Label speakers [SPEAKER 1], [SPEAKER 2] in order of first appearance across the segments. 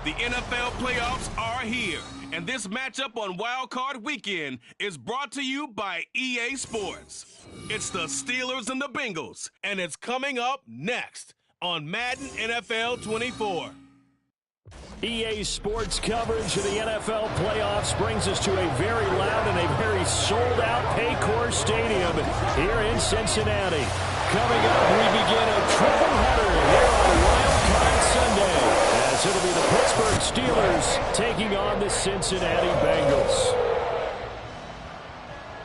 [SPEAKER 1] The NFL playoffs are here, and this matchup on Wildcard Weekend is brought to you by EA Sports. It's the Steelers and the Bengals, and it's coming up next on Madden NFL 24.
[SPEAKER 2] EA Sports coverage of the NFL playoffs brings us to a very loud and a very sold-out Paycor Stadium here in Cincinnati. Coming up, we begin a triple header here on Wildcard Sunday, as it'll be the Pittsburgh Steelers taking on the Cincinnati Bengals.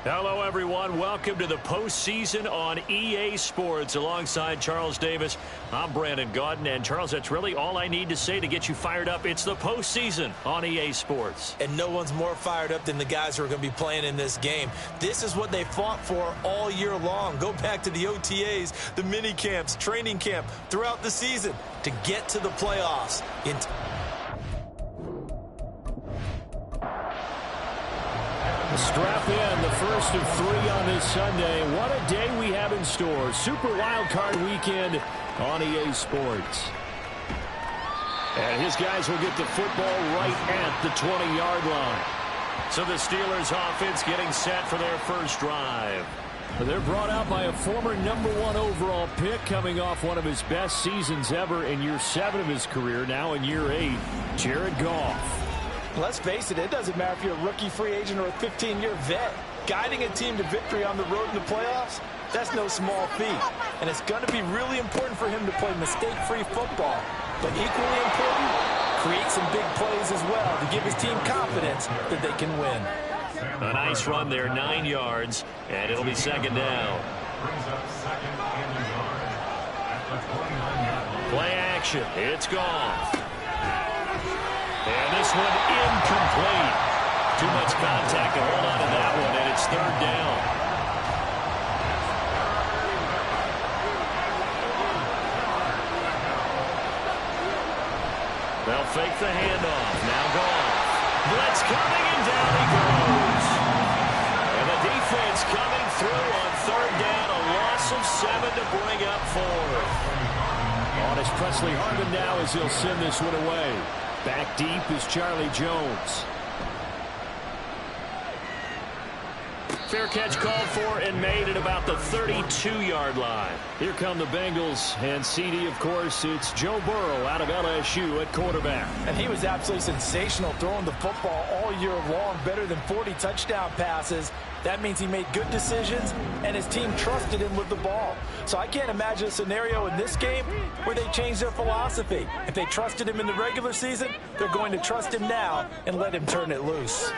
[SPEAKER 2] Hello, everyone. Welcome to the postseason on EA Sports. Alongside Charles Davis, I'm Brandon Gaudin. And, Charles, that's really all I need to say to get you fired up. It's the postseason on EA Sports.
[SPEAKER 3] And no one's more fired up than the guys who are going to be playing in this game. This is what they fought for all year long. Go back to the OTAs, the mini camps, training camp, throughout the season to get to the playoffs.
[SPEAKER 2] Strap in, the first of three on this Sunday. What a day we have in store. Super Wildcard Weekend on EA Sports. And his guys will get the football right at the 20-yard line. So the Steelers offense getting set for their first drive. They're brought out by a former #1 overall pick, coming off one of his best seasons ever in year 7 of his career, now in year 8, Jared Goff.
[SPEAKER 4] Let's face it, it doesn't matter if you're a rookie free agent or a 15-year vet. Guiding a team to victory on the road in the playoffs, that's no small feat. And it's going to be really important for him to play mistake-free football. But equally important, create some big plays as well to give his team confidence that they can win.
[SPEAKER 2] A nice run there, 9 yards, and it'll be second down. Play action, it's Goff. And this one incomplete. Too much contact to hold on to that one, and it's third down. They'll fake the handoff. Now Goff. Blitz coming, and down he goes. And the defense coming through on third down. A loss of 7 to bring up 4. On is Presley Harvin now as he'll send this one away. Back deep is Charlie Jones. Fair catch called for and made at about the 32-yard line. Here come the Bengals, and CD, of course, it's Joe Burrow out of LSU at quarterback.
[SPEAKER 4] And he was absolutely sensational throwing the football all year long, better than 40 touchdown passes. That means he made good decisions, and his team trusted him with the ball. So I can't imagine a scenario in this game where they change their philosophy. If they trusted him in the regular season, they're going to trust him now and let him turn it loose.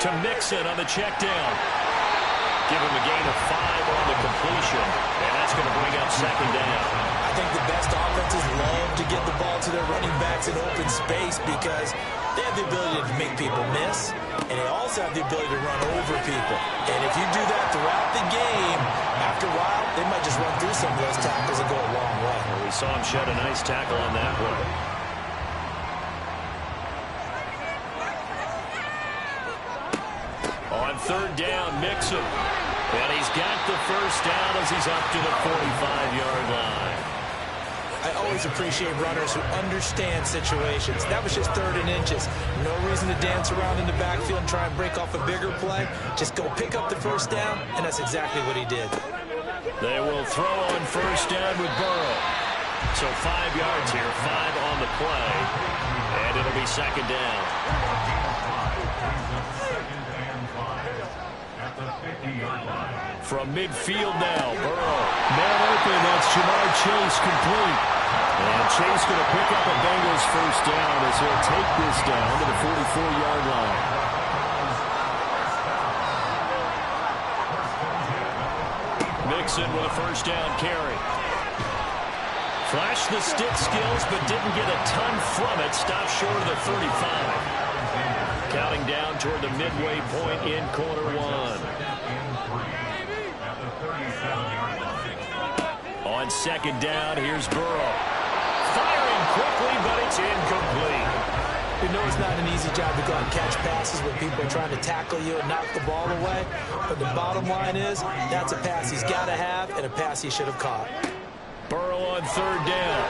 [SPEAKER 2] To Mixon on the check down. Give him a gain of 5 on the completion, and that's going to bring up second down.
[SPEAKER 3] I think the best offenses love to get the ball to their running backs in open space because they have the ability to make people miss, and they also have the ability to run over people. And if you do that throughout the game, after a while, they might just run through some of those tackles and go a long way.
[SPEAKER 2] Well, we saw him shed a nice tackle on that play. On third down, Mixon. And he's got the first down as he's up to the 45-yard line.
[SPEAKER 3] I always appreciate runners who understand situations. That was just 3rd and inches. No reason to dance around in the backfield and try and break off a bigger play. Just go pick up the first down, and that's exactly what he did.
[SPEAKER 2] They will throw on first down with Burrow. So 5 yards here, 5 on the play, and it'll be second down. From midfield now, Burrow. Man open, that's Jamar Chase complete. And Chase going to pick up a Bengals first down as he'll take this down to the 44-yard line. Mixon with a first down carry. Flashed the stick skills, but didn't get a ton from it. Stopped short of the 35. Counting down toward the midway point in quarter 1. On second down, here's Burrow. Firing quickly, but it's incomplete.
[SPEAKER 4] You know it's not an easy job to go out and catch passes when people are trying to tackle you and knock the ball away. But the bottom line is, that's a pass he's got to have and a pass he should have caught.
[SPEAKER 2] Burrow on third down.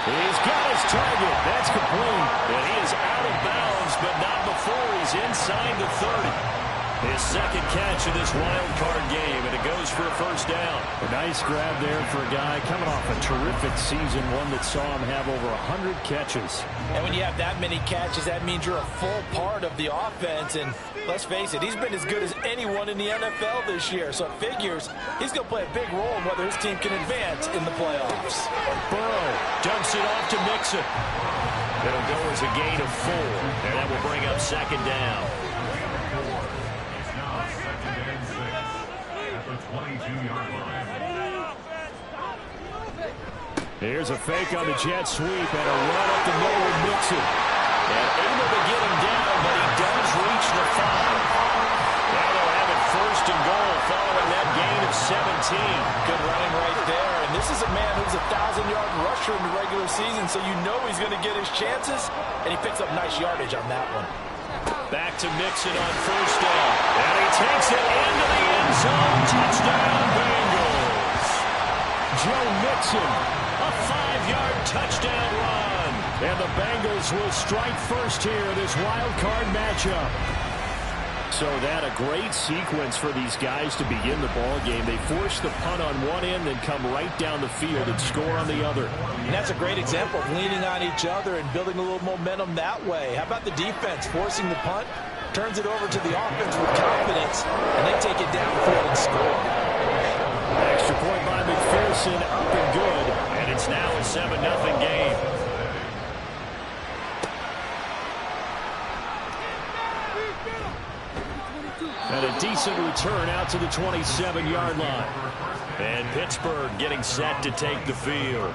[SPEAKER 2] He's got his target. That's complete. And he is out of bounds, but not before he's inside the 30. His second catch of this wild card game, and it goes for a first down. A nice grab there for a guy coming off a terrific season, one that saw him have over 100 catches.
[SPEAKER 4] And when you have that many catches, that means you're a full part of the offense. And let's face it, he's been as good as anyone in the NFL this year. So it figures he's going to play a big role in whether his team can advance in the playoffs.
[SPEAKER 2] Burrow dumps it off to Mixon. It'll go as a gain of 4, and that will bring up second down. Here's a fake on the jet sweep and a run up the middle with Mixon. And able to get him down, but he does reach the 5. Now they'll have it first and goal following that gain of 17.
[SPEAKER 4] Good running right there. And this is a man who's a 1,000-yard rusher in the regular season, so you know he's going to get his chances, and he picks up nice yardage on that one.
[SPEAKER 2] Back to Mixon on first down. And he takes it into the end zone. Touchdown, Bengals. Joe Mixon, a 5-yard touchdown run. And the Bengals will strike first here in this wild card matchup. So that a great sequence for these guys to begin the ball game. They force the punt on one end, then come right down the field and score on the other.
[SPEAKER 4] And that's a great example of leaning on each other and building a little momentum that way. How about the defense forcing the punt, turns it over to the offense with confidence, and they take it downfield and score.
[SPEAKER 2] Extra point by McPherson, up and good, and it's now a 7-0 game. And a decent return out to the 27-yard line. And Pittsburgh getting set to take the field.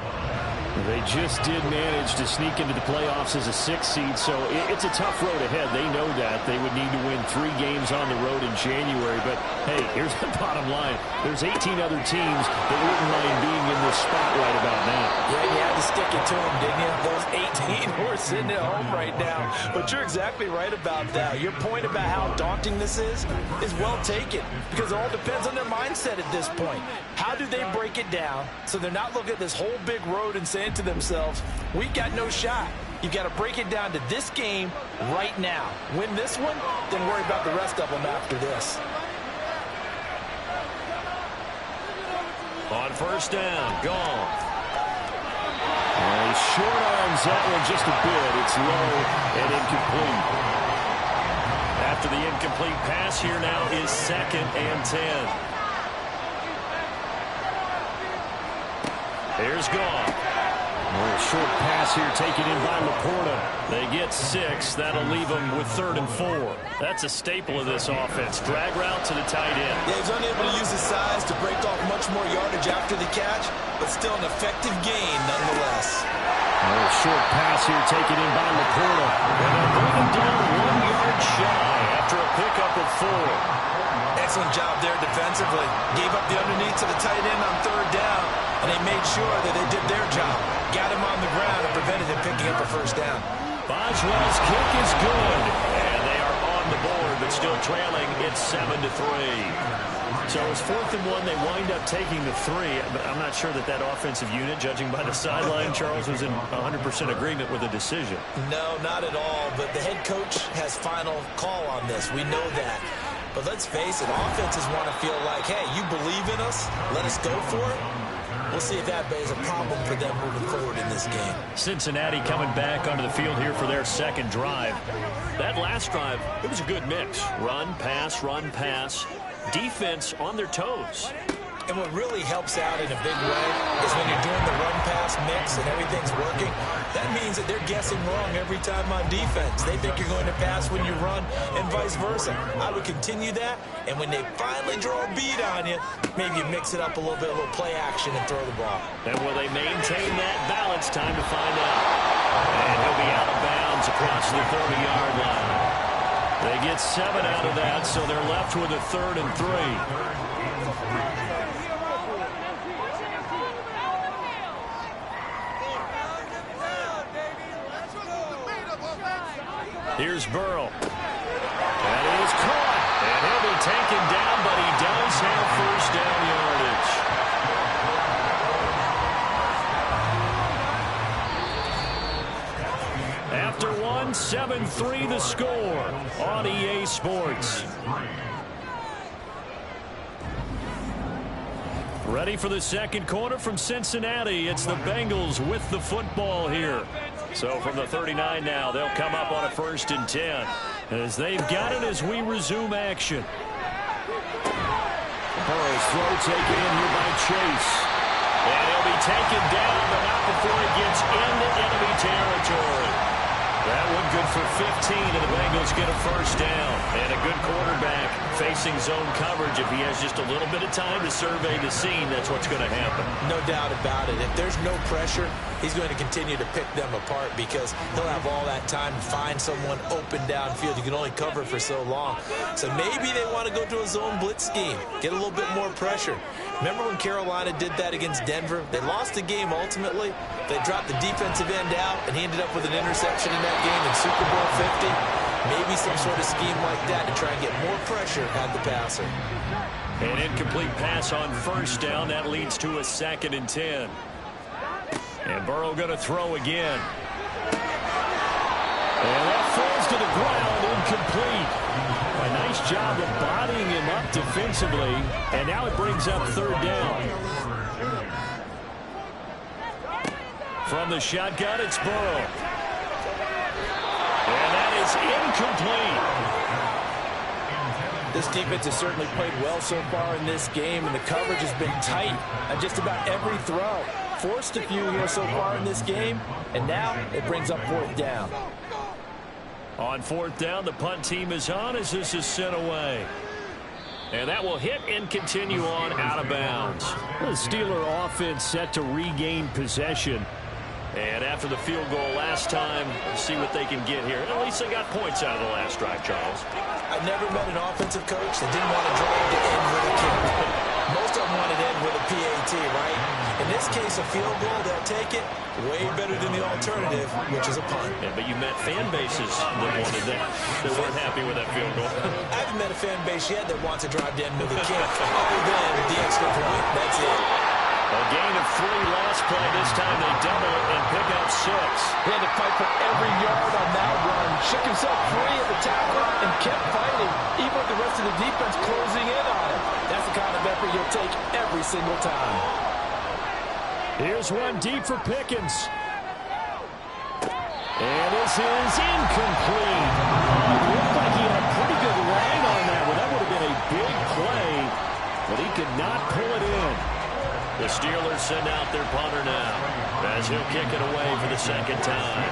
[SPEAKER 2] They just did manage to sneak into the playoffs as a 6th seed, so it's a tough road ahead. They know that. They would need to win 3 games on the road in January. But, hey, here's the bottom line. There's 18 other teams that wouldn't mind being in this spot right about now.
[SPEAKER 4] Yeah, you had to stick it to them, didn't you? Those 18 who are sitting at home right now. But you're exactly right about that. Your point about how daunting this is well taken, because it all depends on their mindset at this point. How do they break it down so they're not looking at this whole big road and saying to themselves, we got no shot. You've got to break it down to this game right now. Win this one, then worry about the rest of them after this.
[SPEAKER 2] On first down, gone. He short arms that one just a bit. It's low and incomplete. After the incomplete pass, here now is 2nd and 10. Here's gone. A short pass here taken in by Laporta. They get 6. That'll leave them with 3rd and 4. That's a staple of this offense. Drag route to the tight end.
[SPEAKER 3] Yeah, he's unable to use his size to break off much more yardage after the catch, but still an effective gain nonetheless.
[SPEAKER 2] A short pass here taken in by Laporta. And they'll bring him down 1 yard shy after a pickup of 4.
[SPEAKER 3] Excellent job there defensively. Gave up the underneath to the tight end on 3rd down, and they made sure that they did their job. Got him on the ground and prevented him picking up a first down.
[SPEAKER 2] Boswell's kick is good, and they are on the board, but still trailing. It's 7-3. So it's 4th and 1. They wind up taking the 3, but I'm not sure that offensive unit, judging by the sideline, Charles, was in 100% agreement with the decision.
[SPEAKER 3] No, not at all, but the head coach has final call on this. We know that. But let's face it, offenses want to feel like, hey, you believe in us, let us go for it. We'll see if that is a problem for them moving forward in this game.
[SPEAKER 2] Cincinnati coming back onto the field here for their 2nd drive. That last drive, it was a good mix. Run, pass, run, pass. Defense on their toes.
[SPEAKER 3] And what really helps out in a big way is when you're doing the run-pass mix and everything's working, that means that they're guessing wrong every time on defense. They think you're going to pass when you run and vice versa. I would continue that, and when they finally draw a bead on you, maybe you mix it up a little bit, a little play action and throw the ball.
[SPEAKER 2] And will they maintain that balance? Time to find out. And he'll be out of bounds across the 30-yard line. They get 7 out of that, so they're left with a 3rd and 3. Here's Burrow. That is caught. And he'll be taken down, but he does have first down yardage. 1, 7-3 the score on EA Sports. Ready for the second quarter from Cincinnati. It's the Bengals with the football here. So from the 39 now, they'll come up on a 1st and 10 as they've got it as we resume action. Burrow's throw taken in here by Chase. And he'll be taken down, but not before he gets into enemy territory. That one good for 15, and the Bengals get a 1st down. And a good quarterback facing zone coverage. If he has just a little bit of time to survey the scene, that's what's going to happen.
[SPEAKER 3] No doubt about it. If there's no pressure, he's going to continue to pick them apart because he'll have all that time to find someone open downfield. You can only cover for so long. So maybe they want to go to a zone blitz scheme, get a little bit more pressure. Remember when Carolina did that against Denver? They lost the game ultimately. They dropped the defensive end out, and he ended up with an interception in that game in Super Bowl 50. Maybe some sort of scheme like that to try and get more pressure at the passer.
[SPEAKER 2] An incomplete pass on 1st down. That leads to a 2nd and 10. And Burrow going to throw again. And that falls to the ground, incomplete. A nice job of bodying him up defensively. And now it brings up 3rd down. From the shotgun, it's Burrow. And that is incomplete.
[SPEAKER 4] This defense has certainly played well so far in this game, and the coverage has been tight on just about every throw. Forced a few here so far in this game, and now it brings up 4th down.
[SPEAKER 2] On 4th down, the punt team is on as this is sent away. And that will hit and continue on out of bounds. The Steeler offense set to regain possession. And after the field goal last time, see what they can get here. At least they got points out of the last drive, Charles.
[SPEAKER 3] I've never met an offensive coach that didn't want to drive to end with a kick. Most of them want to end with a PAT, right? In this case, a field goal, they'll take it. Way better than the alternative, which is a punt.
[SPEAKER 2] Yeah, but you met fan bases that wanted that. They weren't happy with that field goal.
[SPEAKER 3] I haven't met a fan base yet that wants to drive to end with a kick, other than the extra point. That's it.
[SPEAKER 2] A gain of 3 last play. This time they double it and pick up 6.
[SPEAKER 4] He had to fight for every yard on that run. Shook himself free of the tackle and kept fighting, even with the rest of the defense closing in on him. That's the kind of effort you'll take every single time.
[SPEAKER 2] Here's one deep for Pickens. And this is incomplete. It looked like he had a pretty good line on that one. That would have been a big play, but he could not pull it in. The Steelers send out their punter now as he'll kick it away for the 2nd time.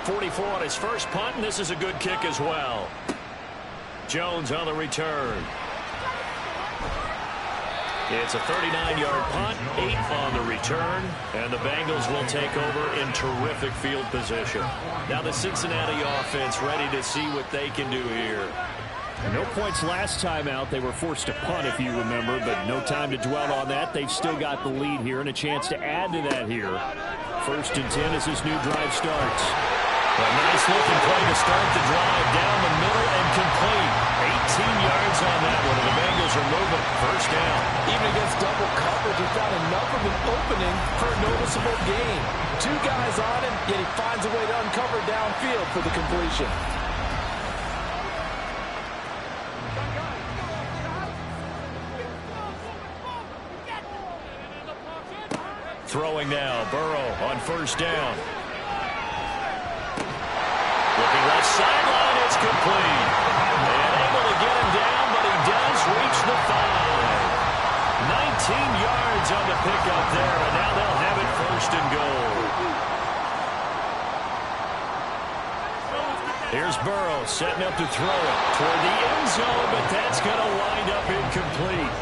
[SPEAKER 2] 44 on his first punt, and this is a good kick as well. Jones on the return. It's a 39-yard punt, 8 on the return, and the Bengals will take over in terrific field position. Now the Cincinnati offense ready to see what they can do here. No points last time out. They were forced to punt, if you remember, but no time to dwell on that. They've still got the lead here and a chance to add to that here. 1st and 10 as this new drive starts. A nice-looking play to start the drive down the middle and complete. 18 yards on that one, and the Bengals are moving. 1st down.
[SPEAKER 4] Even against double coverage, he found enough of an opening for a noticeable gain. 2 guys on him, yet he finds a way to uncover downfield for the completion.
[SPEAKER 2] Throwing now, Burrow on 1st down. Looking left sideline, it's complete. And able to get him down, but he does reach the 5. 19 yards on the pickup there, and now they'll have it 1st and goal. Here's Burrow setting up to throw it toward the end zone, but that's going to wind up incomplete.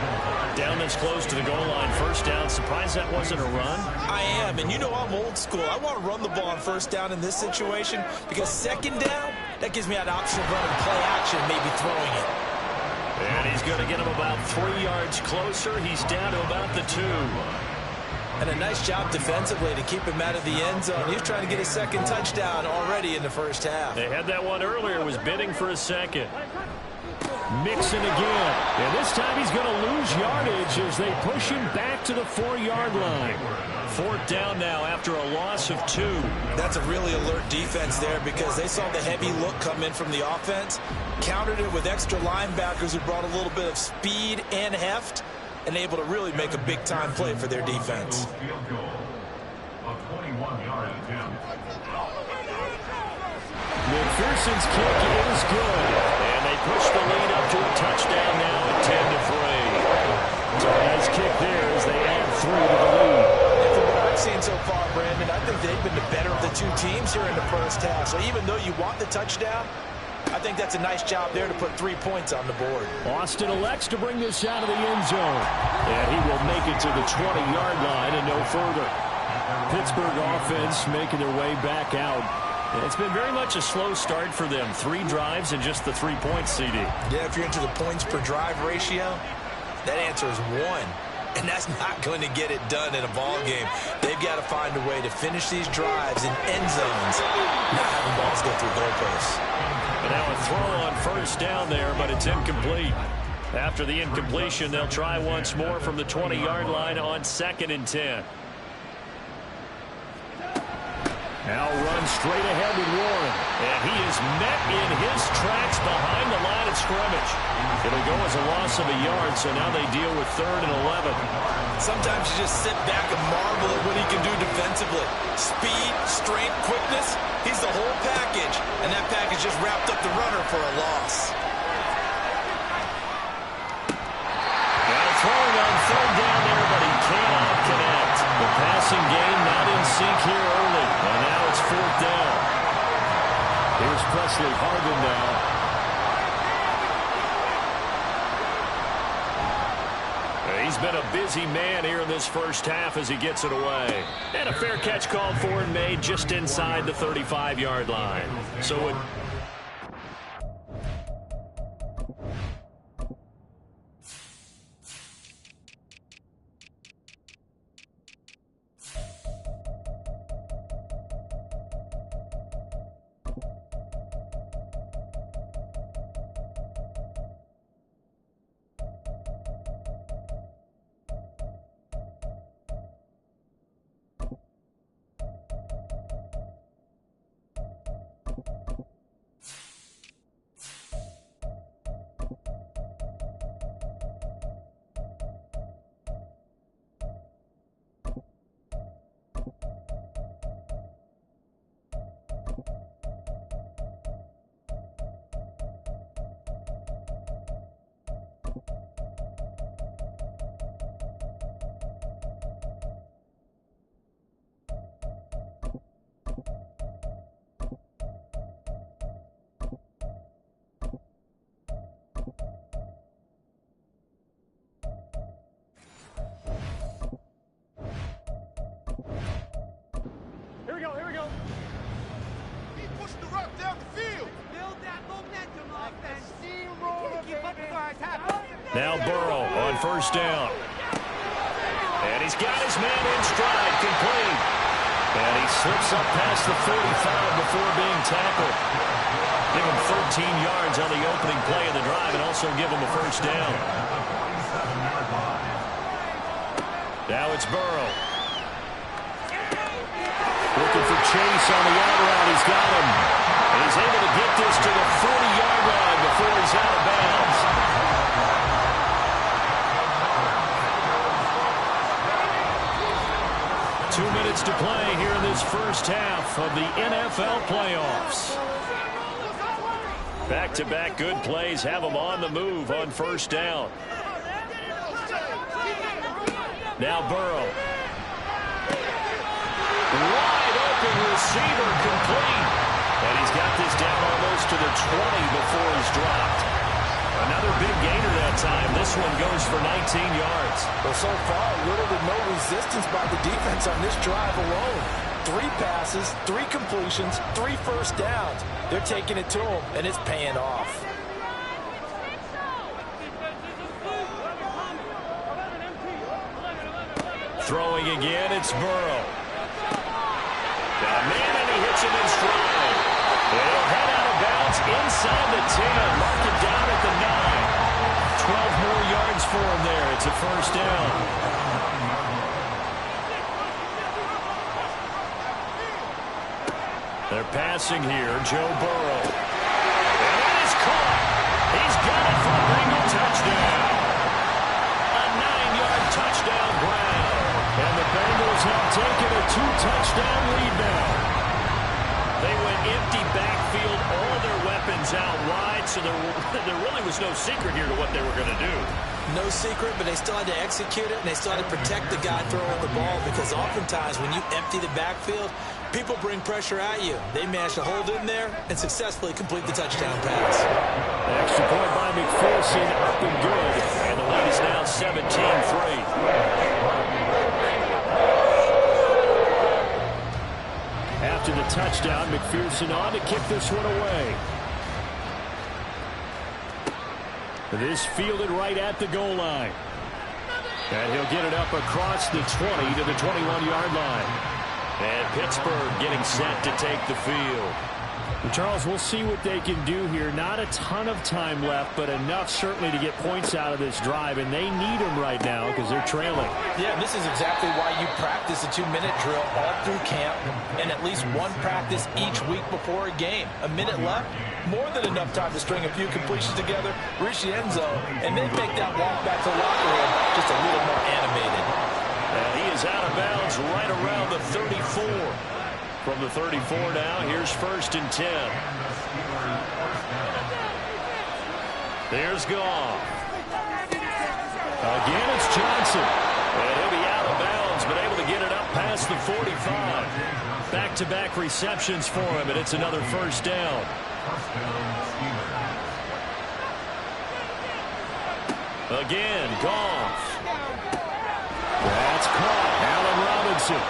[SPEAKER 2] Down this close to the goal line, 1st down. Surprised that wasn't a run?
[SPEAKER 3] I am, and you know I'm old school. I want to run the ball on 1st down in this situation because 2nd down, that gives me an option of running play action, maybe throwing it.
[SPEAKER 2] And he's going to get him about 3 yards closer. He's down to about the 2.
[SPEAKER 3] And a nice job defensively to keep him out of the end zone. He was trying to get his 2nd touchdown already in the 1st half.
[SPEAKER 2] They had that one earlier, was bidding for a 2nd. Mixon again. And this time he's going to lose yardage as they push him back to the 4-yard line. 4th down now after a loss of 2.
[SPEAKER 3] That's a really alert defense there because they saw the heavy look come in from the offense, countered it with extra linebackers who brought a little bit of speed and heft, and able to really make a big-time play for their defense.
[SPEAKER 2] McPherson's kick is good, and they push the lead up to a touchdown now at 10-3. So a nice kick there as they add 3 to the lead.
[SPEAKER 3] And from what I've seen so far, Brandon, I think they've been the better of the two teams here in the first half. So even though you want the touchdown, I think that's a nice job there to put 3 points on the board.
[SPEAKER 2] Austin elects to bring this out of the end zone, and he will make it to the 20-yard line and no further. Pittsburgh offense making their way back out. It's been very much a slow start for them. 3 drives and just the 3 points, CD.
[SPEAKER 3] Yeah, if you're into the points per drive ratio, that answer is 1. And that's not going to get it done in a ball game. They've got to find a way to finish these drives in end zones, not having balls go through goalposts.
[SPEAKER 2] And now a throw on 1st down there, but it's incomplete. After the incompletion, they'll try once more from the 20-yard line on 2nd and 10. Now runs straight ahead with Warren. And he is met in his tracks behind the line of scrimmage. It'll go as a loss of a yard, so now they deal with 3rd and 11.
[SPEAKER 3] Sometimes you just sit back and marvel at what he can do defensively. Speed, strength, quickness, he's the whole package. And that package just wrapped up the runner for a loss.
[SPEAKER 2] Now throwing on 3rd down there, but he cannot connect. The passing game not in sync here early. And now it's 4th down. Here's Presley Harvin now. He's been a busy man here in this first half as he gets it away. And a fair catch called for and made just inside the 35-yard line. So it...
[SPEAKER 5] Here we go. He pushed the rock down the field. Build that momentum offense. Keep up with our attack.
[SPEAKER 2] Now Burrow on 1st down. And he's got his man in stride, complete. And he slips up past the 45 before being tackled. Give him 13 yards on the opening play of the drive and also give him a 1st down. Now it's Burrow. Looking for Chase on the out route. He's got him. And he's able to get this to the 40-yard line before he's out of bounds. Two minutes to play here in this first half of the NFL playoffs. Back-to-back good plays have them on the move on 1st down. Now Burrow. Wide open receiver, complete. And he's got this down almost to the 20 before he's dropped. Another big gainer that time. This one goes for 19 yards.
[SPEAKER 4] Well, so far, little to no resistance by the defense on this drive alone. 3 passes, 3 completions, 3 first downs. They're taking it to him, and it's paying off.
[SPEAKER 2] Throwing again, it's Burrow. Man, and he hits him in stride. They'll head out of bounds inside the 10. Mark it down at the 9. 12 more yards for him there. It's a 1st down. They're passing here. Joe Burrow. And it is caught. He's got it for a Bengal touchdown. A 9-yard touchdown grab. And the Bengals have taken a 2-touchdown lead now. They went empty backfield, all their weapons out wide, so there really was no secret here to what they were going to do.
[SPEAKER 3] No secret, but they still had to execute it, and they still had to protect the guy throwing the ball, because oftentimes when you empty the backfield, people bring pressure at you. They managed to hold in there and successfully complete the touchdown pass.
[SPEAKER 2] An extra point by McPherson, up and good, and the lead is now 17-3. After the touchdown, McPherson on to kick this one away. This fielded right at the goal line. And he'll get it up across the 20 to the 21-yard line. And Pittsburgh getting set to take the field. Charles, we'll see what they can do here. Not a ton of time left, but enough certainly to get points out of this drive, and they need them right now because they're trailing.
[SPEAKER 4] Yeah, this is exactly why you practice a 2-minute drill all through camp and at least one practice each week before a game. A minute left, more than enough time to string a few completions together, reach the end zone, and then make that walk back to the locker room just a little more animated.
[SPEAKER 2] And he is out of bounds right around the 34. From the 34 now, here's 1st and 10. There's Goff. Again, it's Johnson. And he'll be out of bounds, but able to get it up past the 45. Back-to-back receptions for him, and it's another 1st down. Again, Goff. That's caught. Allen Robinson.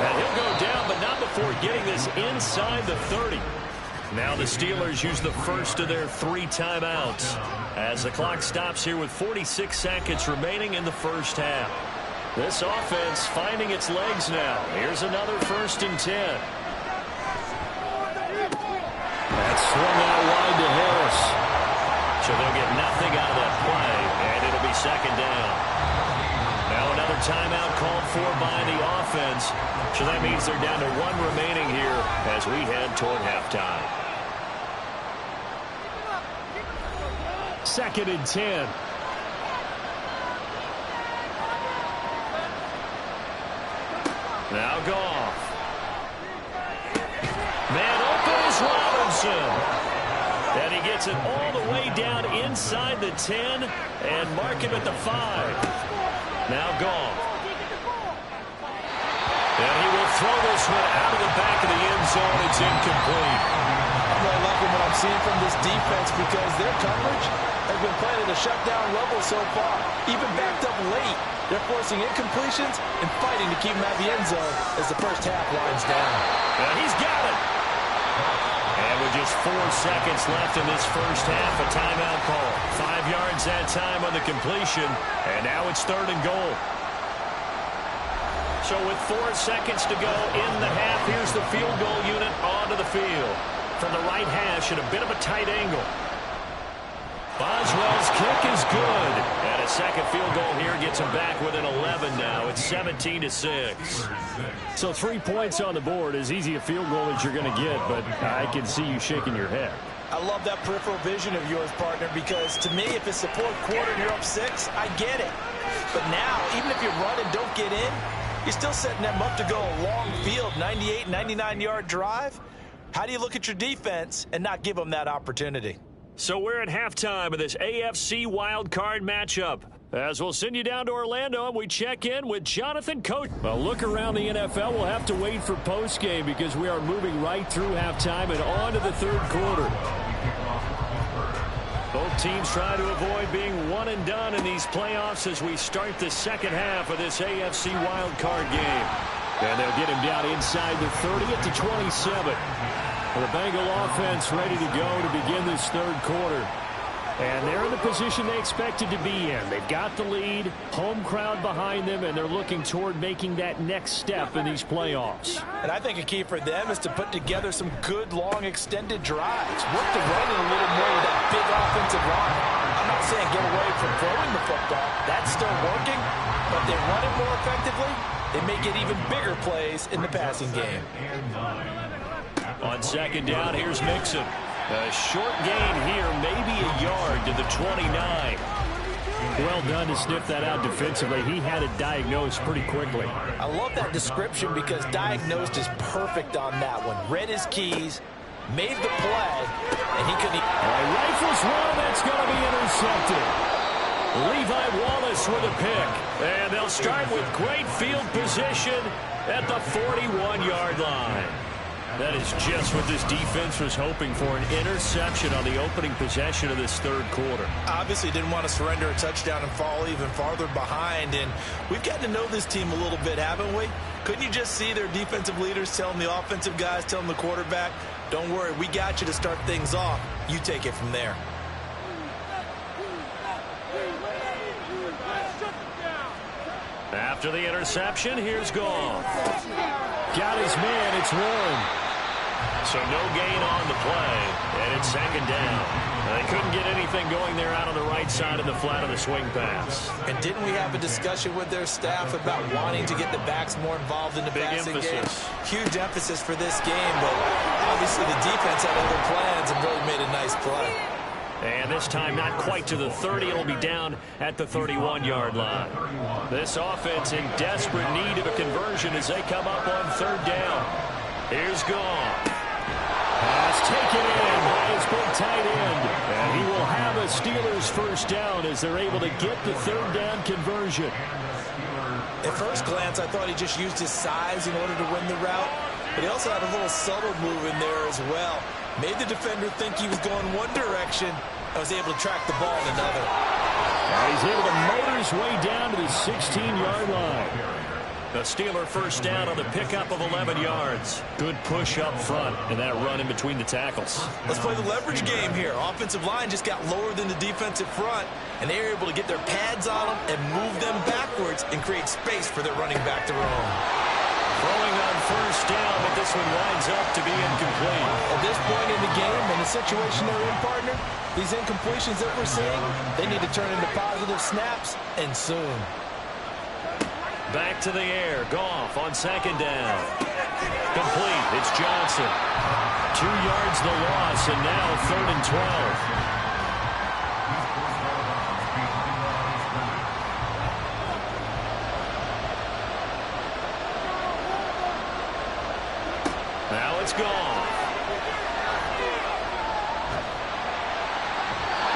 [SPEAKER 2] And he'll go down, but not before getting this inside the 30. Now the Steelers use the first of their 3 timeouts as the clock stops here with 46 seconds remaining in the first half. This offense finding its legs now. Here's another 1st and 10. That's swung out wide to Harris. So they'll get nothing out of that play, and it'll be 2nd down. Now another timeout called for by the offense. So that means they're down to 1 remaining here as we head toward halftime. 2nd and 10. Now Goff. Man open is Robinson. And he gets it all the way down inside the 10 and mark him at the 5. Now Goff. And he will throw this one out of the back of the end zone. It's incomplete.
[SPEAKER 4] I'm really liking what I'm seeing from this defense because their coverage has been playing at a shutdown level so far. Even backed up late, they're forcing incompletions and fighting to keep them out of the end zone as the first half winds down.
[SPEAKER 2] And he's got it. And with just 4 seconds left in this first half, a timeout call. 5 yards that time on the completion, and now it's 3rd and goal. So with 4 seconds to go in the half, here's the field goal unit onto the field. From the right hash at a bit of a tight angle. Boswell's kick is good. And a second field goal here gets him back within 11 now. It's 17-6. So 3 points on the board. As easy a field goal as you're going to get, but I can see you shaking your head.
[SPEAKER 4] I love that peripheral vision of yours, partner, because to me, if it's the 4th quarter and you're up 6, I get it. But now, even if you run and don't get in, you're still setting them up to go a long field, 98, 99-yard drive. How do you look at your defense and not give them that opportunity?
[SPEAKER 2] So we're at halftime of this AFC Wildcard matchup. As we'll send you down to Orlando and we check in with Jonathan Coach. A look around the NFL. We'll have to wait for postgame because we are moving right through halftime and on to the 3rd quarter. Both teams try to avoid being one and done in these playoffs as we start the 2nd half of this AFC Wildcard game. And they'll get him down inside the 30 at the 27. The Bengal offense ready to go to begin this 3rd quarter. And they're in the position they expected to be in. They've got the lead, home crowd behind them, and they're looking toward making that next step in these playoffs.
[SPEAKER 4] And I think a key for them is to put together some good, long, extended drives. Work the running a little more with that big offensive line. I'm not saying get away from throwing the football. That's still working. But they run it more effectively, they may get even bigger plays in the passing game.
[SPEAKER 2] On second down, here's Mixon. A short gain here, maybe a yard to the 29. Well done to sniff that out defensively. He had it diagnosed pretty quickly.
[SPEAKER 4] I love that description because diagnosed is perfect on that one. Read his keys, made the play, and he couldn't...
[SPEAKER 2] Rifles one, that's going to be intercepted. Levi Wallace with a pick. And they'll start with great field position at the 41-yard line. That is just what this defense was hoping for, an interception on the opening possession of this third quarter.
[SPEAKER 3] Obviously didn't want to surrender a touchdown and fall even farther behind, and we've gotten to know this team a little bit, haven't we? Couldn't you just see their defensive leaders telling the offensive guys, telling the quarterback, don't worry, we got you to start things off. You take it from there.
[SPEAKER 2] After the interception, here's Goff. Got his man, it's Warren. So no gain on the play, and it's second down. They couldn't get anything going there out on the right side of the flat of the swing pass.
[SPEAKER 3] And didn't we have a discussion with their staff about wanting to get the backs more involved in the passing game? Huge emphasis for this game, but obviously the defense had other plans and really made a nice play.
[SPEAKER 2] And this time not quite to the 30. It'll be down at the 31-yard line. This offense in desperate need of a conversion as they come up on third down. Here's Goff. Pass taken in by his big tight end. And he will have a Steelers first down as they're able to get the third down conversion.
[SPEAKER 3] At first glance, I thought he just used his size in order to win the route. But he also had a little subtle move in there as well. Made the defender think he was going one direction and was able to track the ball in another.
[SPEAKER 2] And he's able to motor his way down to the 16-yard line. The Steeler first down on the pickup of 11 yards. Good push up front and that run in between the tackles.
[SPEAKER 3] Let's play the leverage game here. Offensive line just got lower than the defensive front, and they were able to get their pads on them and move them backwards and create space for their running back to roam.
[SPEAKER 2] Throwing on first down, but this one winds up to be incomplete.
[SPEAKER 3] At this point in the game, in the situation they're in, partner, these incompletions that we're seeing, they need to turn into positive snaps, and soon.
[SPEAKER 2] Back to the air. Goff on second down. Complete. It's Johnson. 2 yards the loss, and now 3rd and 12. Now it's Goff.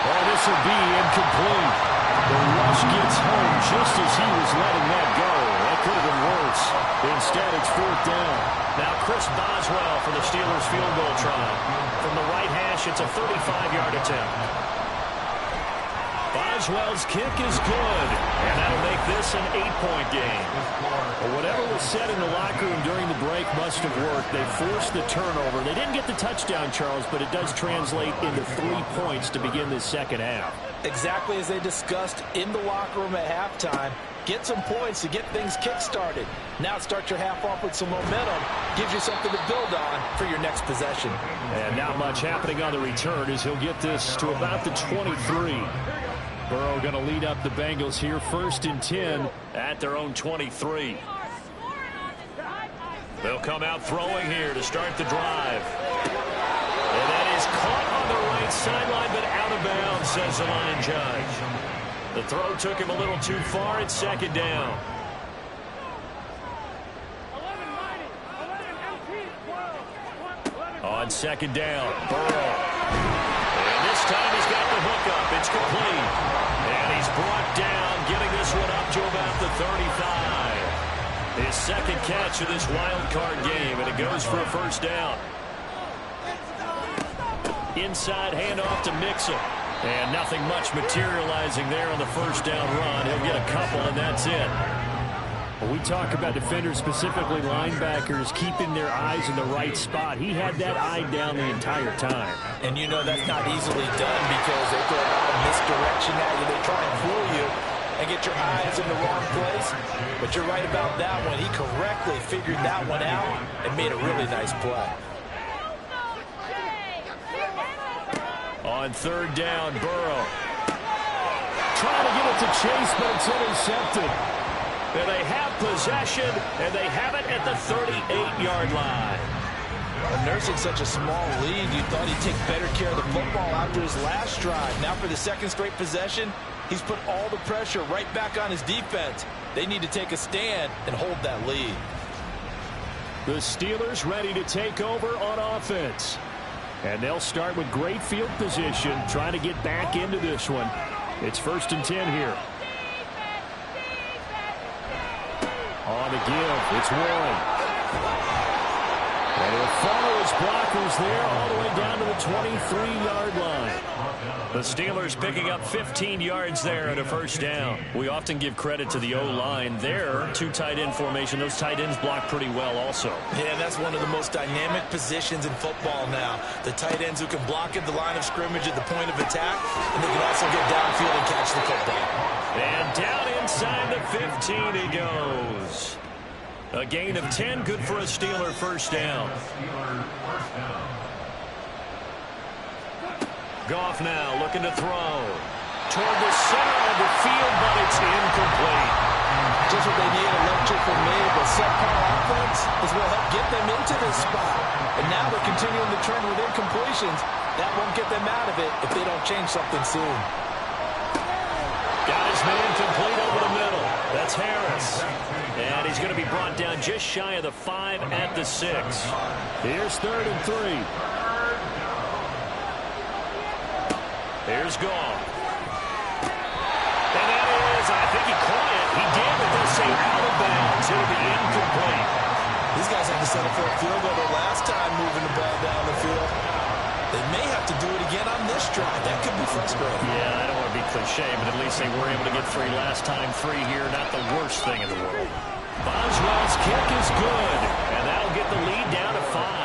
[SPEAKER 2] Oh, this will be incomplete. The rush gets home just as he was letting that go. That could have been worse. Instead, it's 4th down. Now Chris Boswell for the Steelers field goal try. From the right hash, it's a 35-yard attempt. Boswell's kick is good, and that'll make this an 8-point game. Well, whatever was said in the locker room during the break must have worked. They forced the turnover. They didn't get the touchdown, Charles, but it does translate into 3 points to begin this second half.
[SPEAKER 4] Exactly as they discussed in the locker room at halftime. Get some points to get things kick-started. Now start your half off with some momentum. Gives you something to build on for your next possession.
[SPEAKER 2] And not much happening on the return as he'll get this to about the 23. Burrow going to lead up the Bengals here, 1st and 10 at their own 23. They'll come out throwing here to start the drive. And that is caught on the right sideline, but out of bounds, says the line judge. The throw took him a little too far. It's 2nd down. On 2nd down, Burrow. And this time he's got the hook up. It's complete. And he's brought down, getting this one up to about the 35. His 2nd catch of this wild card game, and it goes for a 1st down. Inside handoff to Mixon. And nothing much materializing there on the 1st down run. He'll get a couple, and that's it. When we talk about defenders, specifically linebackers, keeping their eyes in the right spot, he had that eye down the entire time.
[SPEAKER 3] And you know that's not easily done because they throw a lot of misdirection at you. They try and fool you and get your eyes in the wrong place. But you're right about that one. He correctly figured that one out and made a really nice play.
[SPEAKER 2] On 3rd down, Burrow. Trying to get it to Chase, but it's intercepted. And they have possession, and they have it at the 38-yard line.
[SPEAKER 4] Nursing such a small lead, you thought he'd take better care of the football after his last drive. Now for the second straight possession, he's put all the pressure right back on his defense. They need to take a stand and hold that lead.
[SPEAKER 2] The Steelers ready to take over on offense. And they'll start with great field position, trying to get back into this one. It's 1st and 10 here. On the give, it's Warren. And he'll follow his blockers there all the way down to the 23-yard line. The Steelers picking up 15 yards there and a first down. We often give credit to the O-line there. 2 tight end formation. Those tight ends block pretty well also.
[SPEAKER 3] Yeah, that's one of the most dynamic positions in football now. The tight ends who can block at the line of scrimmage at the point of attack, and they can also get downfield and catch the football.
[SPEAKER 2] And down inside the 15 he goes. A gain of 10, good for a Steeler first down. Goff now looking to throw. Toward the center of the field, but it's incomplete.
[SPEAKER 4] Just what they need, electric from me, but subpar offense is what helped get them into this spot. And now they're continuing the trend with incompletions. That won't get them out of it if they don't change something soon.
[SPEAKER 2] Got his man complete over the middle. That's Harris. And he's going to be brought down just shy of the 5 at the 6. Here's 3rd and 3. Here's Goff. And that is, I think he caught it. He did, but they'll say out of bounds. It'll be incomplete.
[SPEAKER 3] These guys had to settle for a field goal the last time moving the ball down the field. They may have to do it again on this drive. That could be frustrating.
[SPEAKER 2] Yeah, I don't want to be cliche, but at least they were able to get 3 last time. 3 here, not the worst thing in the world. Boswell's kick is good, and that'll get the lead down to 5.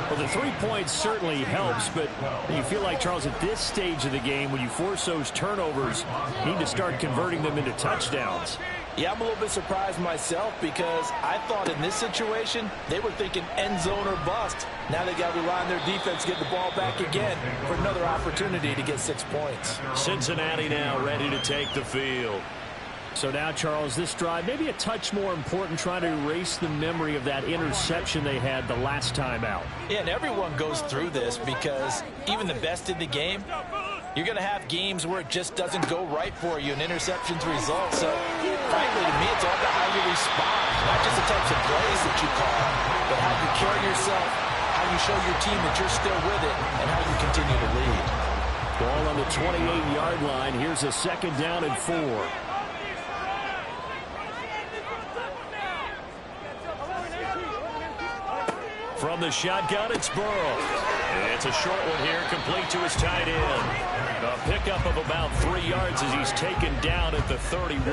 [SPEAKER 2] Well, the 3 points certainly helps, but you feel like, Charles, at this stage of the game, when you force those turnovers, you need to start converting them into touchdowns.
[SPEAKER 4] Yeah, I'm a little bit surprised myself because I thought in this situation they were thinking end zone or bust. Now they got to rely on their defense to get the ball back again for another opportunity to get 6 points.
[SPEAKER 2] Cincinnati now ready to take the field. So now, Charles, this drive maybe a touch more important, trying to erase the memory of that interception they had the last time out.
[SPEAKER 4] Yeah, and everyone goes through this because even the best in the game, you're going to have games where it just doesn't go right for you and interceptions result. So, frankly, to me, it's all about how you respond. Not just the types of plays that you call, but how you carry yourself, how you show your team that you're still with it, and how you continue to lead.
[SPEAKER 2] Ball on the 28-yard line. Here's a 2nd down and 4. From the shotgun, it's Burrow. It's a short one here, complete to his tight end. A pickup of about 3 yards as he's taken down at the 31.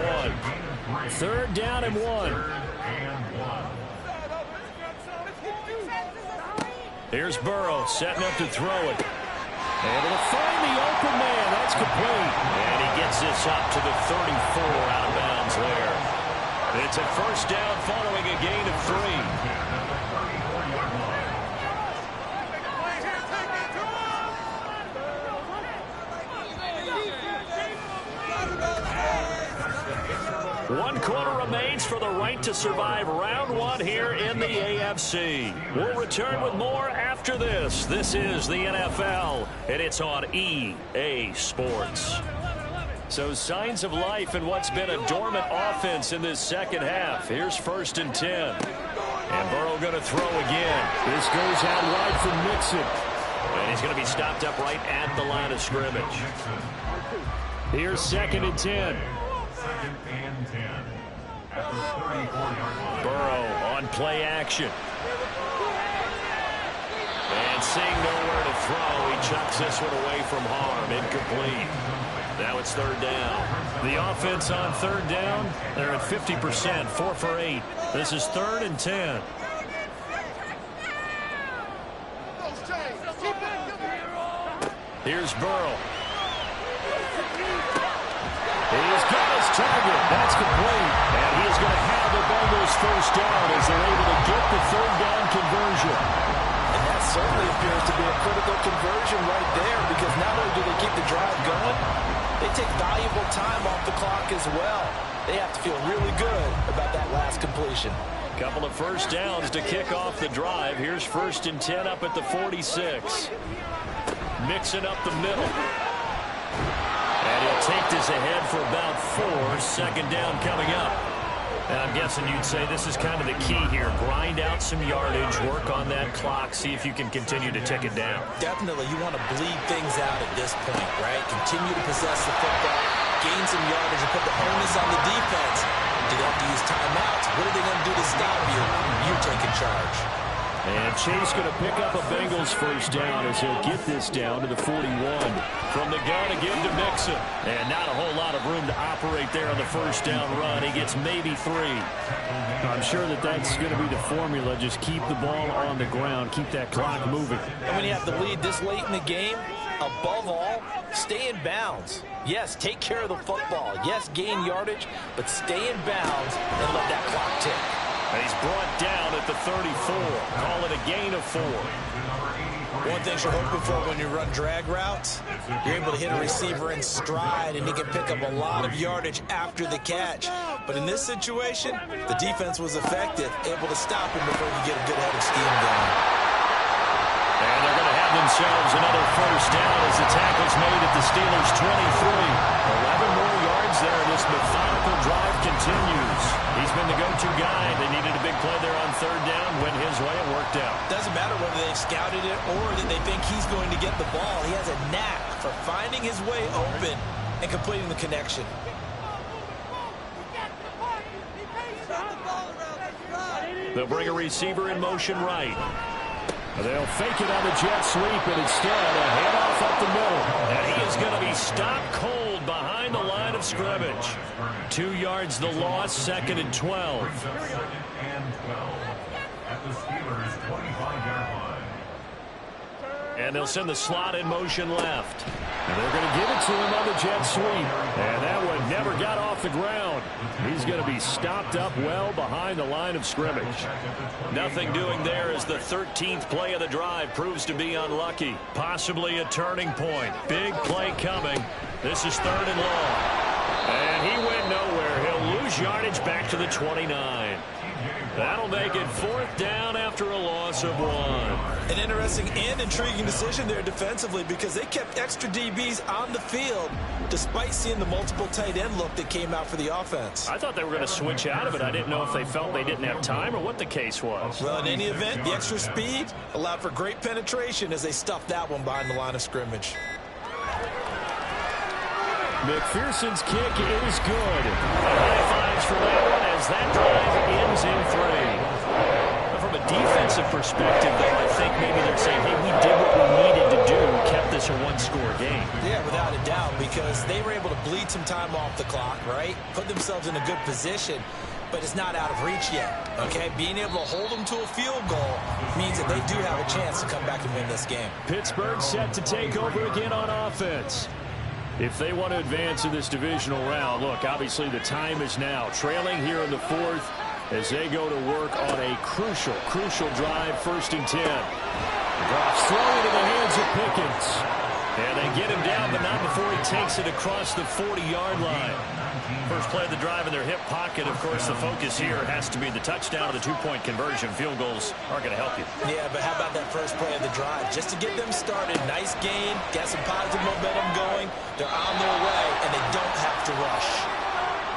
[SPEAKER 2] 3rd down and 1. Here's Burrow setting up to throw it. Able to find the open man. That's complete. And he gets this up to the 34 out of bounds there. It's a first down following a gain of 3. One quarter remains for the right to survive round 1 here in the AFC. We'll return with more after this. This is the NFL, and it's on EA Sports. So signs of life in what's been a dormant offense in this second half. Here's 1st and 10. And Burrow going to throw again. This goes out wide for Mixon. And he's going to be stopped up right at the line of scrimmage. Here's 2nd and 10. Burrow on play action. And seeing nowhere to throw, he chucks this one away from harm. Incomplete. Now it's 3rd down. The offense on 3rd down, they're at 50%, 4 for 8. This is 3rd and 10. Here's Burrow. He's got his target. That's complete. And he is going to have the Bengals first down as they're able to get the 3rd down conversion.
[SPEAKER 4] And that certainly appears to be a critical conversion right there because not only do they keep the drive going, they take valuable time off the clock as well. They have to feel really good about that last completion.
[SPEAKER 2] Couple of first downs to kick off the drive. Here's 1st and 10 up at the 46. Mixing up the middle. And he'll take this ahead for about 4. Second down coming up. And I'm guessing you'd say this is kind of the key here. Grind out some yardage, work on that clock, see if you can continue to tick it down.
[SPEAKER 3] Definitely, you want to bleed things out at this point, right? Continue to possess the football, gain some yardage, and put the onus on the defense. Do they have to use timeouts? What are they going to do to stop you? You're taking charge.
[SPEAKER 2] And Chase going to pick up a Bengals first down as he'll get this down to the 41. From the gun again to Mixon. And not a whole lot of room to operate there on the first down run. He gets maybe 3. I'm sure that that's going to be the formula. Just keep the ball on the ground. Keep that clock moving.
[SPEAKER 4] And when you have the lead this late in the game, above all, stay in bounds. Yes, take care of the football. Yes, gain yardage, but stay in bounds and let that clock tick.
[SPEAKER 2] And he's brought down at the 34. Call it a gain of 4.
[SPEAKER 3] One thing you're hoping for when you run drag routes, you're able to hit a receiver in stride, and he can pick up a lot of yardage after the catch. But in this situation, the defense was effective, able to stop him before you get a good head of steam going.
[SPEAKER 2] And they're going to have themselves another first down as the tackle's made at the Steelers' 23. 11 more yards there, and this methodical drive continues. He's been the go-to guy. They needed a big play there on 3rd down. Went his way. It worked out.
[SPEAKER 3] Doesn't matter whether they've scouted it or that they think he's going to get the ball. He has a knack for finding his way open and completing the connection.
[SPEAKER 2] They'll bring a receiver in motion right. They'll fake it on the jet sweep, and instead a handoff up the middle. And he is going to be stopped cold behind the line of scrimmage. 2 yards the loss, 2nd and 12.
[SPEAKER 6] At the Steelers' 25-yard line.
[SPEAKER 2] And they'll send the slot in motion left. And they're going to give it to him on the jet sweep. And that one never got off the ground. He's going to be stopped up well behind the line of scrimmage. Nothing doing there as the 13th play of the drive proves to be unlucky. Possibly a turning point. Big play coming. This is 3rd and long. And he went nowhere. He'll lose yardage back to the 29. That'll make it 4th down after a loss of 1.
[SPEAKER 3] An interesting and intriguing decision there defensively because they kept extra DBs on the field despite seeing the multiple tight end look that came out for the offense.
[SPEAKER 2] I thought they were going to switch out of it. I didn't know if they felt they didn't have time or what the case was.
[SPEAKER 3] Well, in any event, the extra speed allowed for great penetration as they stuffed that one behind the line of scrimmage.
[SPEAKER 2] McPherson's kick is good. High fives for that one as that drive ends in 3. From a defensive perspective, though, I think maybe they're saying, hey, we did what we needed to do, kept this a 1-score game.
[SPEAKER 3] Yeah, without a doubt, because they were able to bleed some time off the clock, right? Put themselves in a good position, but it's not out of reach yet, okay? Being able to hold them to a field goal means that they do have a chance to come back and win this game.
[SPEAKER 2] Pittsburgh set to take over again on offense. If they want to advance in this divisional round, look, obviously the time is now. Trailing here in the 4th as they go to work on a crucial drive, 1st and 10. Goff's throw into the hands of Pickens. And they get him down, but not before he takes it across the 40-yard line. First play of the drive in their hip pocket. Of course, the focus here has to be the touchdown or the 2-point conversion. Field goals aren't going to help you.
[SPEAKER 3] Yeah, but how about that first play of the drive? Just to get them started, nice gain, got some positive momentum going. They're on their way, and they don't have to rush.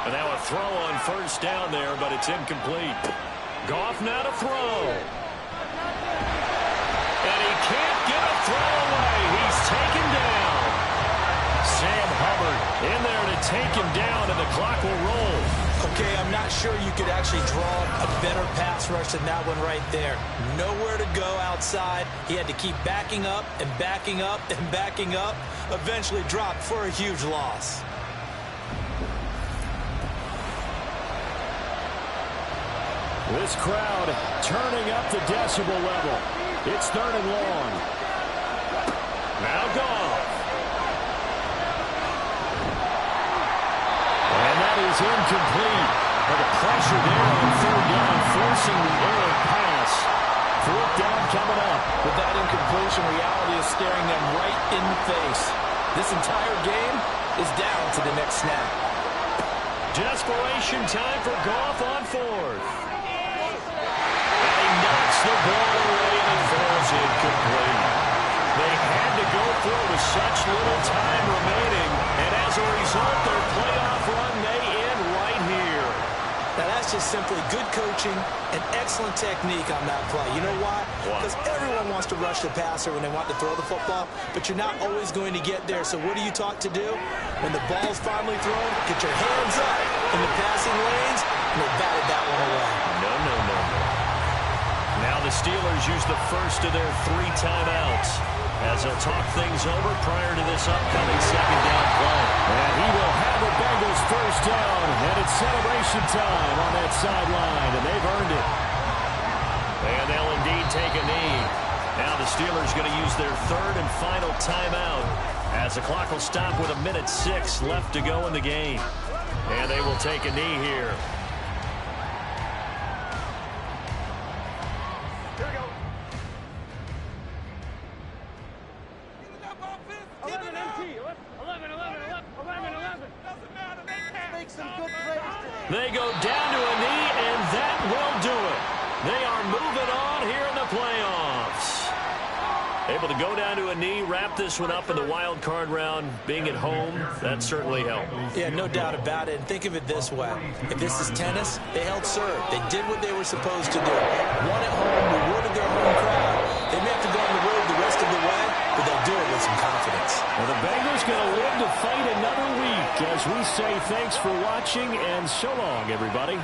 [SPEAKER 2] And now a throw on 1st down there, but it's incomplete. Goff now to throw. And he can't get a throw away. He's taken down. Sam Hubbard in there to take him down, and the clock will roll.
[SPEAKER 3] Okay, I'm not sure you could actually draw a better pass rush than that one right there. Nowhere to go outside. He had to keep backing up and backing up and backing up. Eventually dropped for a huge loss.
[SPEAKER 2] This crowd turning up the decibel level. It's 3rd and long. Now Goff. And that is incomplete. But the pressure there on 3rd down, forcing the errant pass. 4th down coming up.
[SPEAKER 4] With that incompletion, reality is staring them right in the face. This entire game is down to the next snap.
[SPEAKER 2] Desperation time for Goff on 4th. with such little time remaining, and as a result, their playoff run may end right here.
[SPEAKER 3] Now, that's just simply good coaching and excellent technique on that play. You know why? Because everyone wants to rush the passer when they want to throw the football, but you're not always going to get there. So what are you taught to do? When the ball's finally thrown, get your hands up in the passing lanes, and they batted that one away.
[SPEAKER 2] No. Now the Steelers use the first of their 3 timeouts as they'll talk things over prior to this upcoming second down play. And he will have the Bengals first down, and it's celebration time on that sideline, and they've earned it. And they'll indeed take a knee. Now the Steelers going to use their 3rd and final timeout as the clock will stop with 1:06 left to go in the game. And they will take a knee here. They go down to a knee, and that will do it. They are moving on here in the playoffs. Able to go down to a knee, wrap this one up in the wild card round. Being at home, that certainly helped.
[SPEAKER 3] Yeah, no doubt about it. And think of it this way. If this is tennis, they held serve. They did what they were supposed to do. Won at home, rewarded their home crowd. They may have to go on the road the rest of the way, but they'll do it with some confidence.
[SPEAKER 2] Well, the Bengals going to live to fight another week as we say thanks for watching and so long, everybody.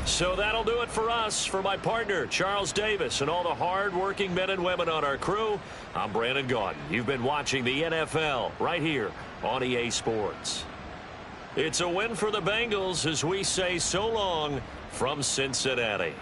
[SPEAKER 2] So that'll do it for us. For my partner, Charles Davis, and all the hard-working men and women on our crew, I'm Brandon Gaudin. You've been watching the NFL right here on EA Sports. It's a win for the Bengals as we say so long from Cincinnati.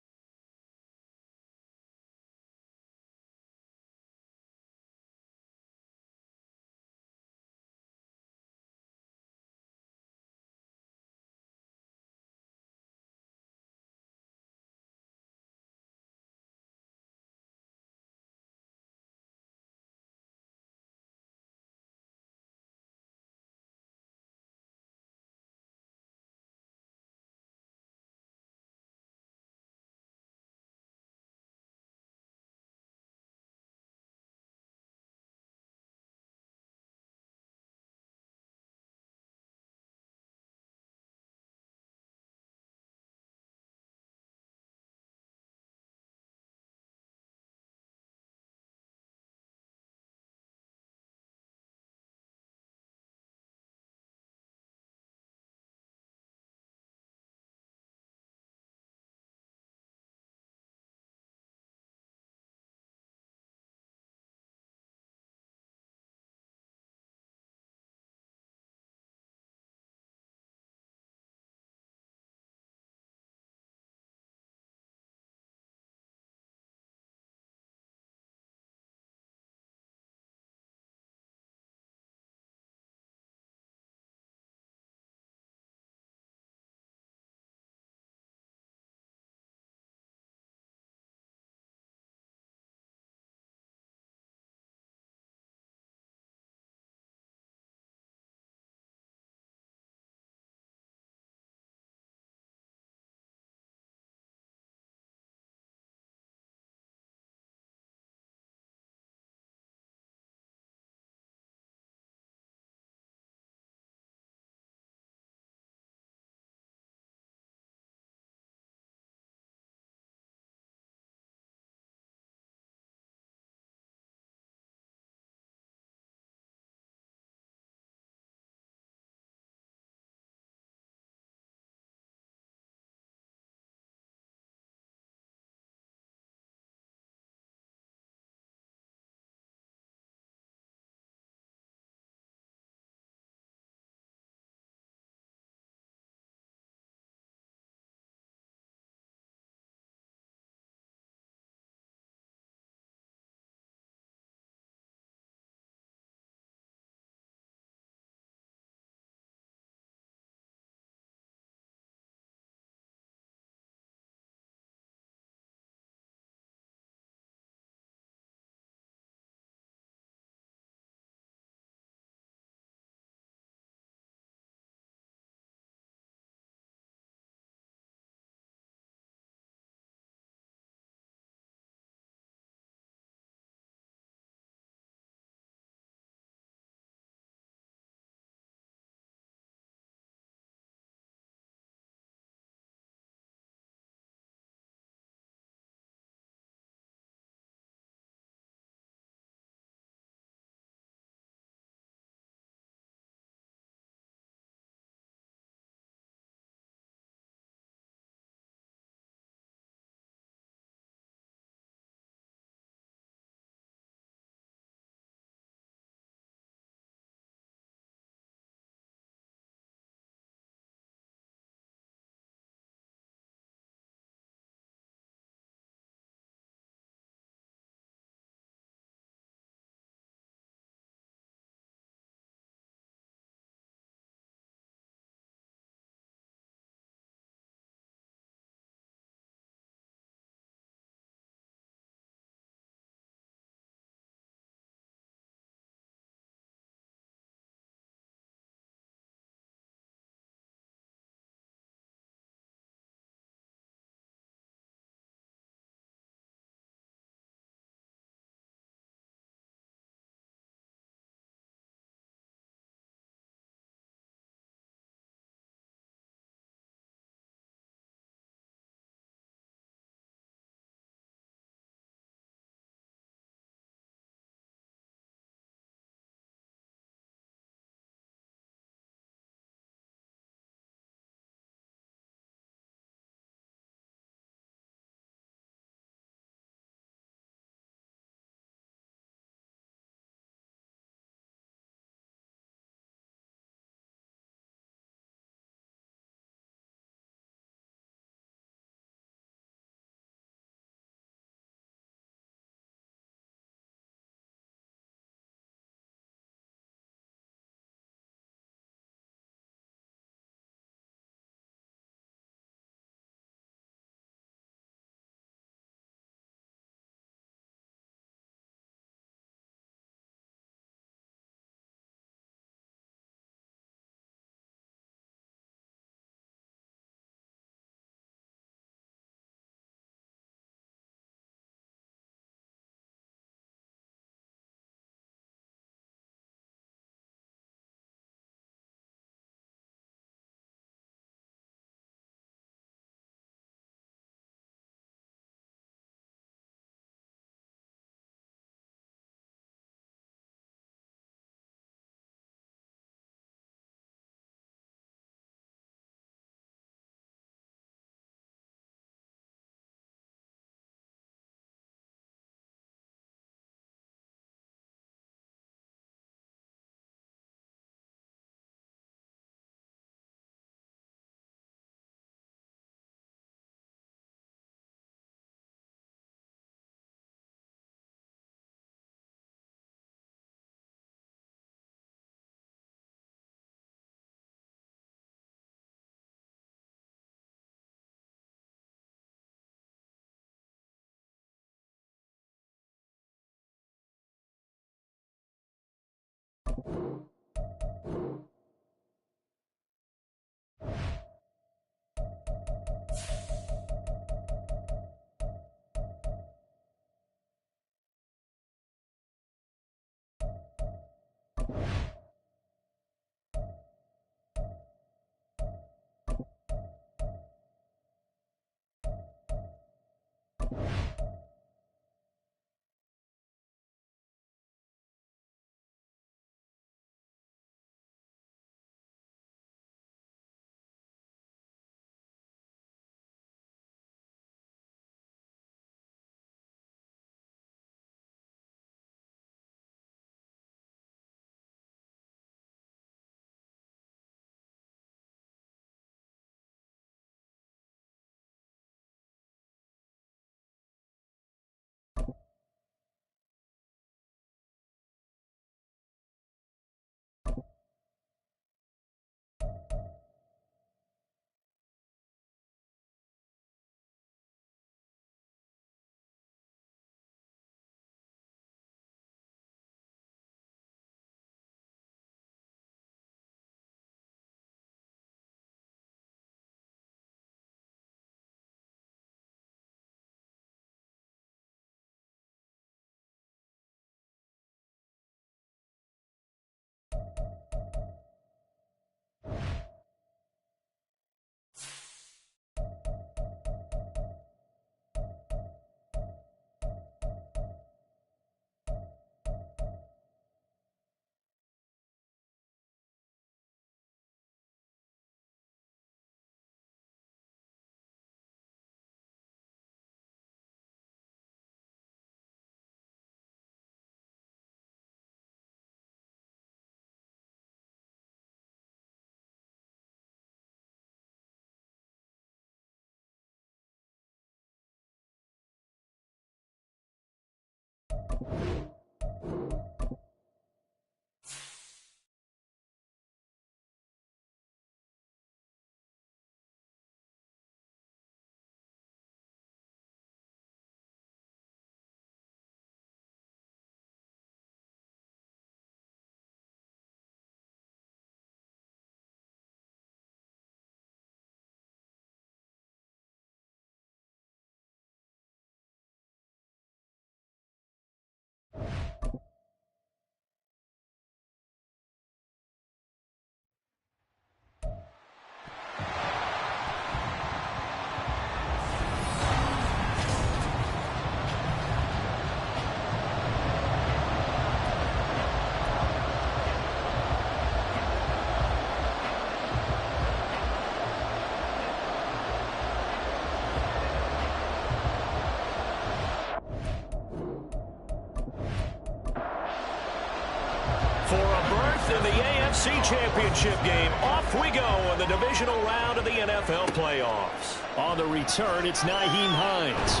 [SPEAKER 2] In the AFC Championship game, off we go in the divisional round of the NFL playoffs. On the return, it's Nyheim Hines.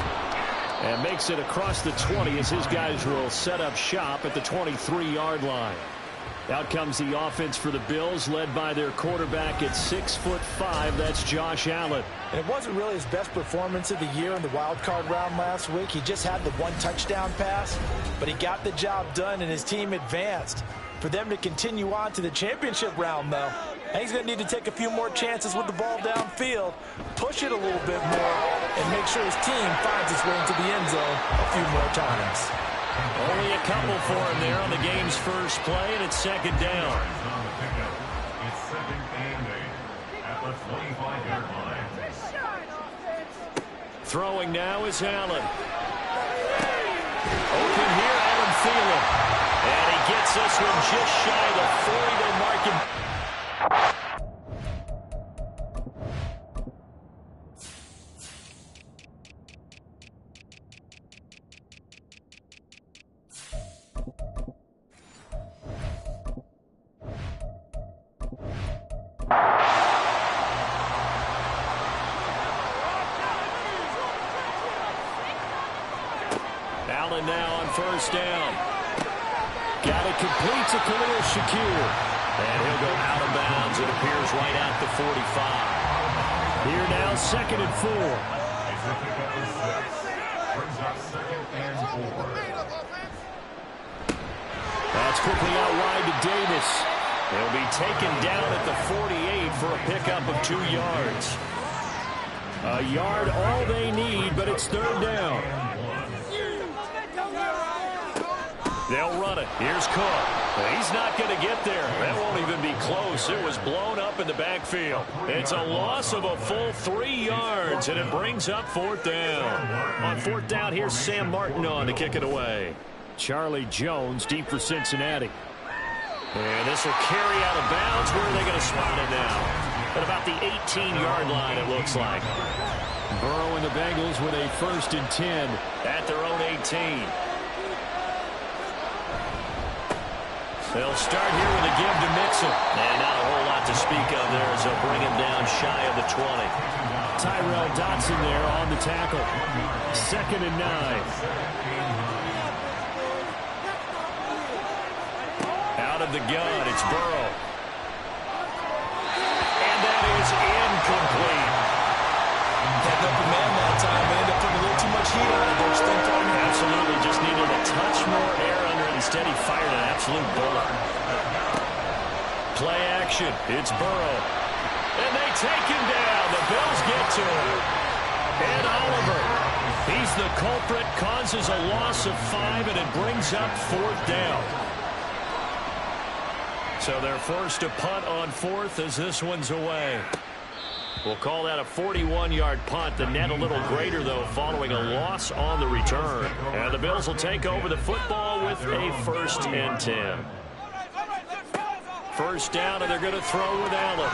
[SPEAKER 2] And makes it across the 20 as his guys will set up shop at the 23-yard line. Out comes the offense for the Bills, led by their quarterback at 6'5". That's Josh Allen.
[SPEAKER 4] And it wasn't really his best performance of the year in the wild card round last week. He just had the one touchdown pass, but he got the job done and his team advanced. For them to continue on to the championship round, though, and he's going to need to take a few more chances with the ball downfield, push it a little bit more, and make sure his team finds its way into the end zone a few more times.
[SPEAKER 2] Only a couple for him there on the game's first play, and it's second down.
[SPEAKER 6] It's second and 8 at the 25-yard line.
[SPEAKER 2] Throwing now is Allen. Open here, Adam Thielen. And he gets this one just shy of the 40. They mark him. Allen now on first down. Got it complete to Khalil Shakir. And he'll go out of bounds. It appears right at the 45. Here now, second and 4.
[SPEAKER 6] It's a pickup of 6. Brings up second and 4.
[SPEAKER 2] it's quickly out wide to Davis. He'll be taken down at the 48 for a pickup of 2 yards. A yard all they need, but it's third down. They'll run it. Here's Cook. He's not going to get there. That won't even be close. It was blown up in the backfield. It's a loss of a full 3 yards, and it brings up fourth down. On fourth down, here's Sam Martin on to kick it away. Charlie Jones deep for Cincinnati. And this will carry out of bounds. Where are they going to spot it now? At about the 18-yard line, it looks like. Burrow and the Bengals with a 1st and 10 at their own 18. They'll start here with a give to Mixon. And not a whole lot to speak of there as they'll bring him down shy of the 20. Tyrell Dotson there on the tackle. 2nd and 9. Out of the gun, it's Burrow. And that is incomplete.
[SPEAKER 3] Heading up a man that time. They end up putting a little too much heat on it, don't you think, partner?
[SPEAKER 2] Absolutely. Just needed a touch more air under it. Instead, he fired an absolute bullet. Play action. It's Burrow. And they take him down. The Bills get to him. And Oliver. He's the culprit. Causes a loss of 5, and it brings up fourth down. So they're forced to punt on fourth as this one's away. We'll call that a 41-yard punt. The net a little greater, though, following a loss on the return. And the Bills will take over the football with a 1st and 10. First down, and they're going to throw with Allen.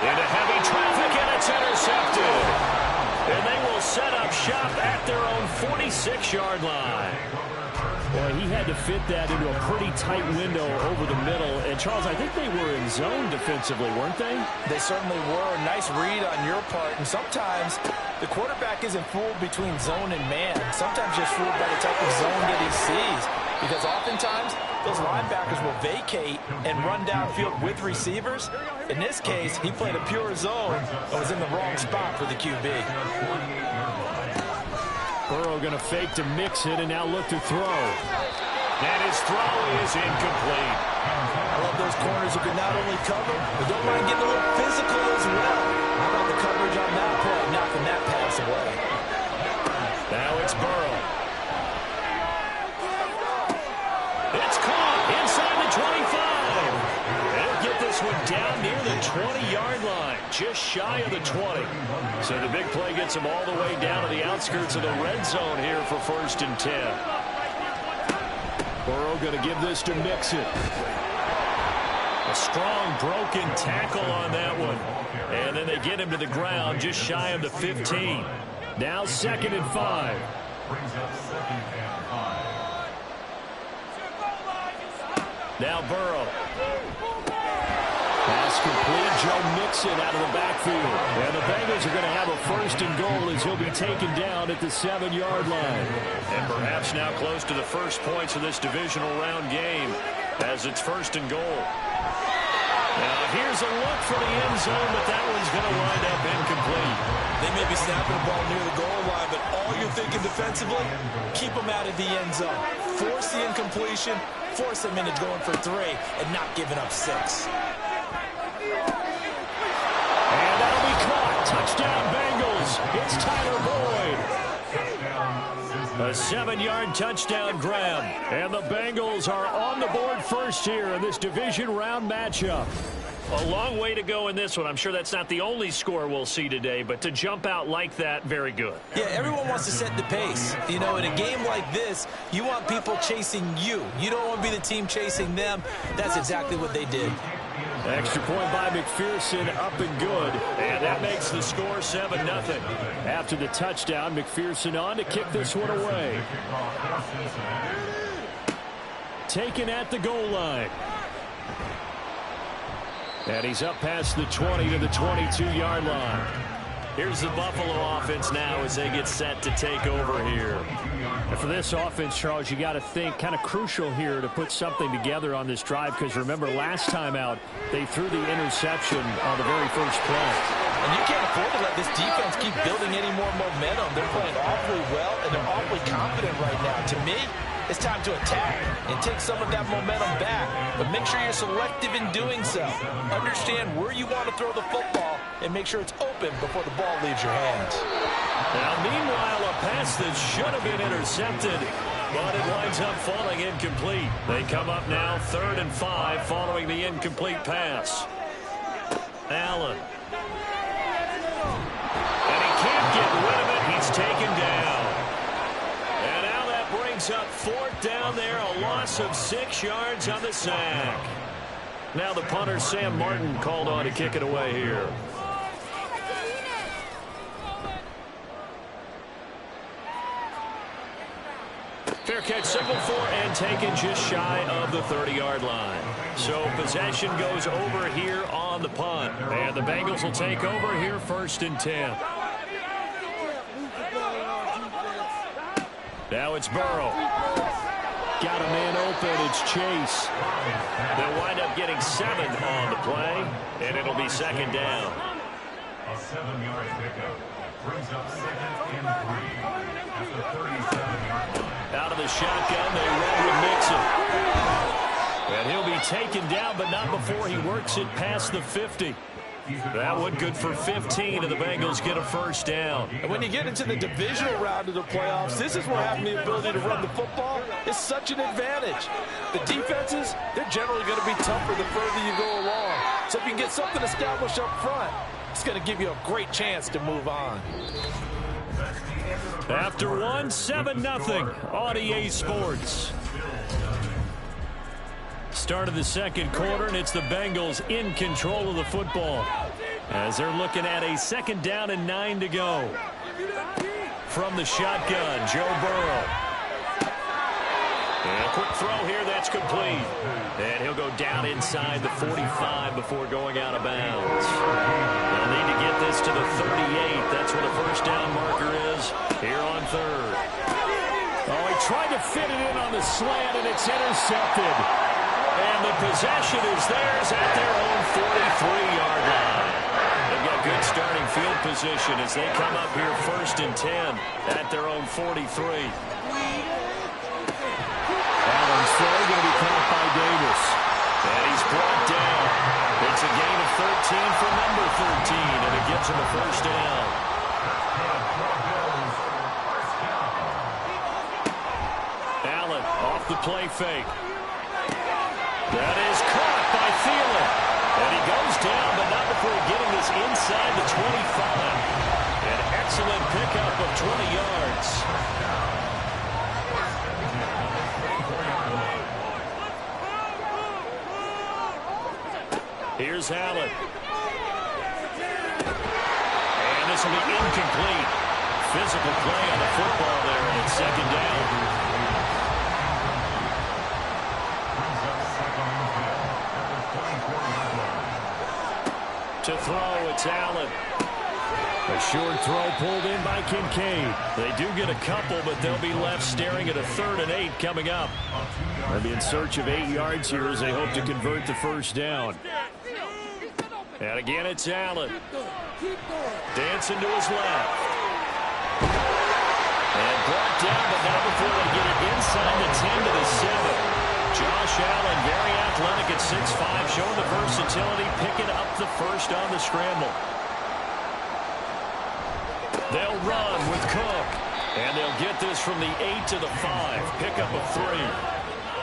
[SPEAKER 2] Into heavy traffic, and it's intercepted. And they will set up shop at their own 46-yard line. Boy, he had to fit that into a pretty tight window over the middle. And, Charles, I think they were in zone defensively, weren't they?
[SPEAKER 4] They certainly were. Nice read on your part. And sometimes the quarterback isn't fooled between zone and man. Sometimes just fooled by the type of zone that he sees. Because oftentimes, those linebackers will vacate and run downfield with receivers. In this case, he played a pure zone and was in the wrong spot for the QB.
[SPEAKER 2] Burrow going to fake to mix it and now look to throw. And his throw is incomplete.
[SPEAKER 4] I love those corners who can not only cover, but don't mind getting a little physical as well. How about the coverage on that play, knocking that pass away?
[SPEAKER 2] Now it's Burrow. It's caught inside the 25. They'll get this one down near the 20-yard line, just shy of the 20. So the big play gets them all the way down to the outskirts of the red zone here for 1st and 10. Burrow going to give this to Mixon. A strong broken tackle on that one. And then they get him to the ground just shy of the 15. Now 2nd and 5. Now Burrow. Pass complete. Joe Mixon out of the backfield. And the Bengals are going to have a 1st and goal as he'll be taken down at the 7-yard line. And perhaps now close to the first points of this divisional round game as it's 1st and goal. Now here's a look for the end zone, but that one's going to wind up incomplete.
[SPEAKER 3] They may be snapping the ball near the goal line, but all you're thinking defensively, keep them out of the end zone. Force the incompletion, force them into going for 3, and not giving up 6.
[SPEAKER 2] And that'll be caught. Touchdown Bengals. It's Tyler Boyd. A 7-yard touchdown grab. And the Bengals are on the board first here in this division round matchup. A long way to go in this one. I'm sure that's not the only score we'll see today, but to jump out like that, very good.
[SPEAKER 3] Yeah, everyone wants to set the pace. You know, in a game like this, you want people chasing you. You don't want to be the team chasing them. That's exactly what they did.
[SPEAKER 2] Extra point by McPherson, up and good. And that makes the score 7-0. After the touchdown, McPherson on to kick this one away. Taken at the goal line. And he's up past the 20 to the 22-yard line. Here's the Buffalo offense now as they get set to take over here. And for this offense, Charles, you got to think kind of crucial here to put something together on this drive, because remember last time out they threw the interception on the very first play.
[SPEAKER 4] And you can't afford to let this defense keep building any more momentum. They're playing awfully well, and they're awfully confident right now. To me, it's time to attack and take some of that momentum back. But make sure you're selective in doing so. Understand where you want to throw the football and make sure it's open before the ball leaves your hands.
[SPEAKER 2] Now, meanwhile, a pass that should have been intercepted, but it winds up falling incomplete. They come up now 3rd and 5 following the incomplete pass. Allen. And he can't get rid of it. He's taken down. And now that brings up 4th down there, a loss of 6 yards on the sack. Now the punter, Sam Martin, called on to kick it away here. Fair catch signaled for and taken just shy of the 30-yard line. So possession goes over here on the punt. And the Bengals will take over here 1st and 10. Now it's Burrow. Got a man open. It's Chase. They'll wind up getting 7 on the play, and it'll be 2nd down.
[SPEAKER 6] A 7-yard pickup brings up 2nd and 3 at the 37-yard line.
[SPEAKER 2] Out of the shotgun, they run with Mixon. And he'll be taken down, but not before he works it past the 50. That one good for 15, and the Bengals get a 1st down.
[SPEAKER 4] And when you get into the divisional round of the playoffs, this is where having the ability to run the football is such an advantage. The defenses, they're generally going to be tougher the further you go along. So if you can get something established up front, it's going to give you a great chance to move on.
[SPEAKER 2] After one, 7-0 on EA Sports. Start of the 2nd quarter, and it's the Bengals in control of the football as they're looking at a 2nd down and 9 to go. From the shotgun, Joe Burrow. And a quick throw here, that's complete. And he'll go down inside the 45 before going out of bounds. They'll need to get this to the 38. That's where the 1st down marker is here on 3rd. Oh, he tried to fit it in on the slant, and it's intercepted. And the possession is theirs at their own 43-yard line. They've got good starting field position as they come up here 1st and 10 at their own 43. Allen's throw going to be caught by Davis. And he's brought down. It's a gain of 13 for number 13, and it gets him a 1st down. Allen off the play fake. That is caught by Thielen. And he goes down, but not before getting this inside the 25. An excellent pickup of 20 yards. Here's Allen. And this will be incomplete. Physical play on the football there, and it's 2nd down. To throw, it's Allen. A short throw pulled in by Kincaid. They do get a couple, but they'll be left staring at a 3rd and 8 coming up. They'll be in search of 8 yards here as they hope to convert the 1st down. And again, it's Allen. Dancing to his left. And brought down, but now before they get it inside the 10 to the 7. Josh Allen, very athletic at 6'5", showing the versatility, picking up the 1st on the scramble. They'll run with Cook, and they'll get this from the 8 to the 5, pickup of 3.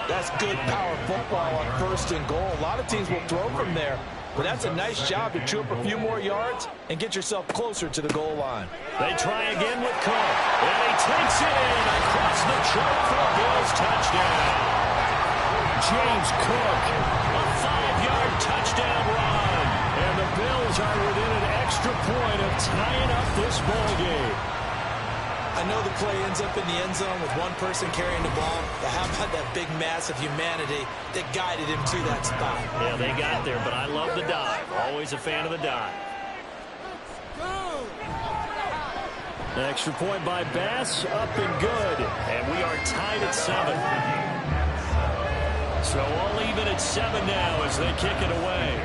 [SPEAKER 4] That's good power football on 1st and goal. A lot of teams will throw from there, but that's a nice job to chew up a few more yards and get yourself closer to the goal line.
[SPEAKER 2] They try again with Cook, and he takes it in across the choke for a Bills touchdown. James Cook, a 5-yard touchdown run. And the Bills are within an extra point of tying up this ball game.
[SPEAKER 3] I know the play ends up in the end zone with one person carrying the ball, but how about that big mass of humanity that guided him to that spot?
[SPEAKER 2] Yeah, they got there, but I love the dive. Always a fan of the dive. Extra point by Bass, up and good. And we are tied at 7. So all even at 7 now as they kick it away.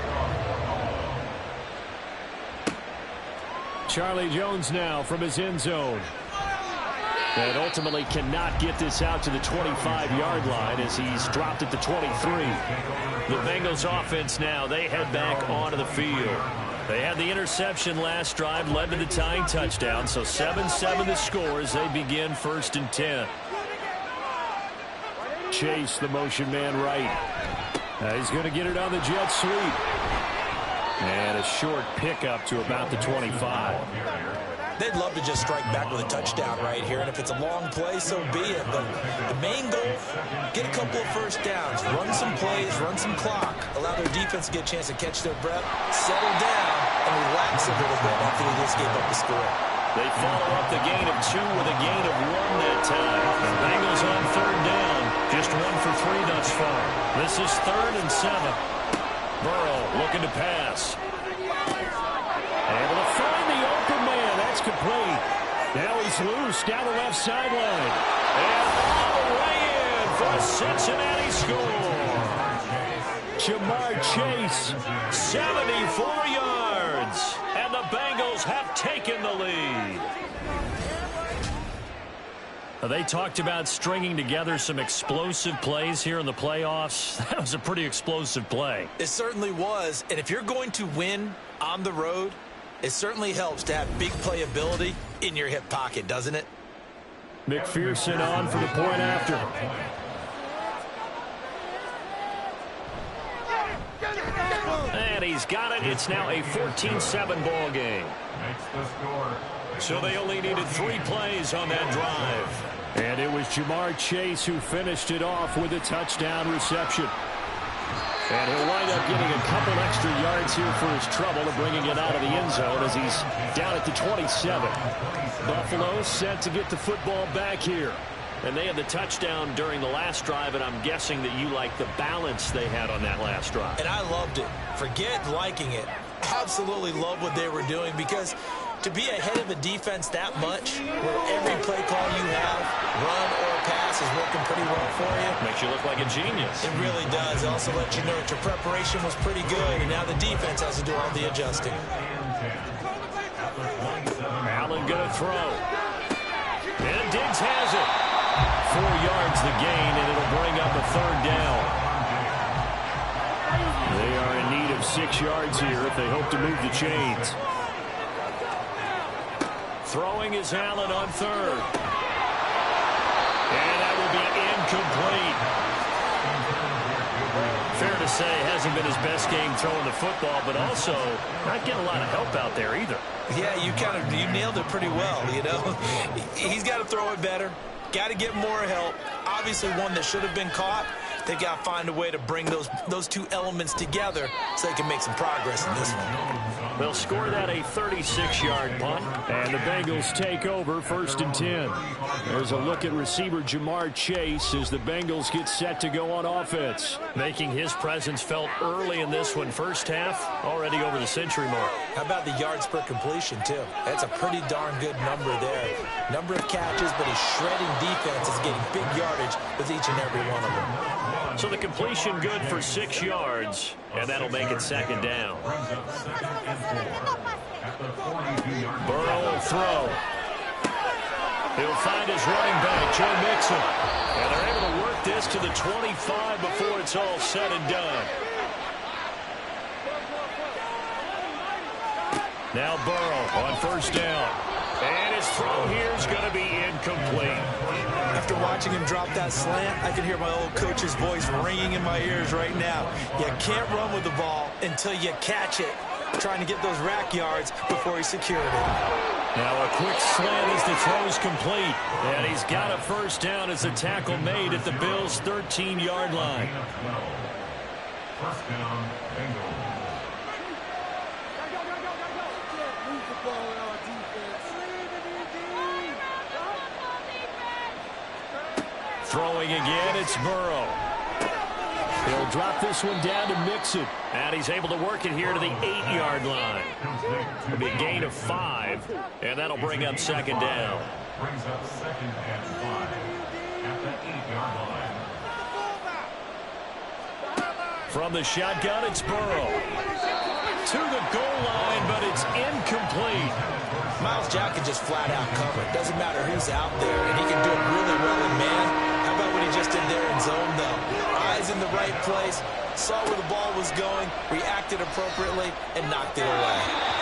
[SPEAKER 2] Charlie Jones now from his end zone. And ultimately cannot get this out to the 25-yard line as he's dropped at the 23. The Bengals offense now, they head back onto the field. They had the interception last drive, led to the tying touchdown, so 7-7 the score as they begin 1st and 10. Chase, the motion man right. He's going to get it on the jet sweep. And a short pickup to about the 25.
[SPEAKER 3] They'd love to just strike back with a touchdown right here, and if it's a long play, so be it. But the main goal, get a couple of first downs, run some plays, run some clock, allow their defense to get a chance to catch their breath, settle down, and relax a little bit after they just gave up the score.
[SPEAKER 2] They follow up the gain of 2 with a gain of 1 that time. The Bengals on 3rd down, just 1 for 3 thus far. This is 3rd and 7. Burrow looking to pass. Able to find the open man. That's complete. Now he's loose down the left sideline. And all the way in for a Cincinnati score. Jamar Chase, 74 yards. And the Bengals have taken the lead. They talked about stringing together some explosive plays here in the playoffs. That was a pretty explosive play.
[SPEAKER 3] It certainly was. And if you're going to win on the road, it certainly helps to have big playability in your hip pocket, doesn't it?
[SPEAKER 2] McPherson on for the point after. And he's got it. It's now a 14-7 ball game. So they only needed 3 plays on that drive. And it was Jamar Chase who finished it off with a touchdown reception. And he'll wind up getting a couple extra yards here for his trouble and bringing it out of the end zone as he's down at the 27. Buffalo set to get the football back here. And they had the touchdown during the last drive, and I'm guessing that you like the balance they had on that last drive.
[SPEAKER 3] And I loved it. Forget liking it. Absolutely love what they were doing, because to be ahead of a defense that much, where every play call you have, run or pass, is working pretty well for you.
[SPEAKER 2] Makes you look like a genius.
[SPEAKER 3] It really does. It also lets you know that your preparation was pretty good, and now the defense has to do all the adjusting.
[SPEAKER 2] Allen going to throw. And Diggs has it. 4 yards the gain, and it'll bring up a 3rd down. They are in need of 6 yards here if they hope to move the chains. Throwing is Allen on 3rd. And that will be incomplete. Fair to say, hasn't been his best game throwing the football, but also not getting a lot of help out there either.
[SPEAKER 3] Yeah, you nailed it pretty well, you know. He's got to throw it better. Got to get more help. Obviously one that should have been caught. They've got to find a way to bring those 2 elements together so they can make some progress in this one.
[SPEAKER 2] They'll score that a 36-yard punt, and the Bengals take over 1st and 10. There's a look at receiver Jamar Chase as the Bengals get set to go on offense. Making his presence felt early in this one. First half, already over the century mark.
[SPEAKER 3] How about the yards per completion, too? That's a pretty darn good number there. Number of catches, but he's shredding defenses, getting big yardage with each and every one of them.
[SPEAKER 2] So the completion good for 6 yards, and that'll make it 2nd down. Burrow will throw. He'll find his running back, Joe Mixon. And they're able to work this to the 25 before it's all said and done. Now Burrow on 1st down. And his throw here is going to be incomplete.
[SPEAKER 3] After watching him drop that slant, I can hear my old coach's voice ringing in my ears right now. You can't run with the ball until you catch it. Trying to get those rack yards before he secured it.
[SPEAKER 2] Now a quick slant as the throw's complete. And he's got a 1st down as the tackle made at the Bills' 13-yard line.
[SPEAKER 6] 1st down, Bengals.
[SPEAKER 2] Throwing again, it's Burrow. He'll drop this one down to Mixon. And he's able to work it here to the 8-yard line. It'll be a gain of 5, and that'll bring up 2nd down.
[SPEAKER 6] Brings up 2nd and 5 at the 8-yard line.
[SPEAKER 2] From the shotgun, it's Burrow. To the goal line, but it's incomplete.
[SPEAKER 3] Miles Jack can just flat out cover. It doesn't matter who's out there, and he can do it really well in man. How about what he just did there in zone, though? Eyes in the right place, saw where the ball was going, reacted appropriately, and knocked it away.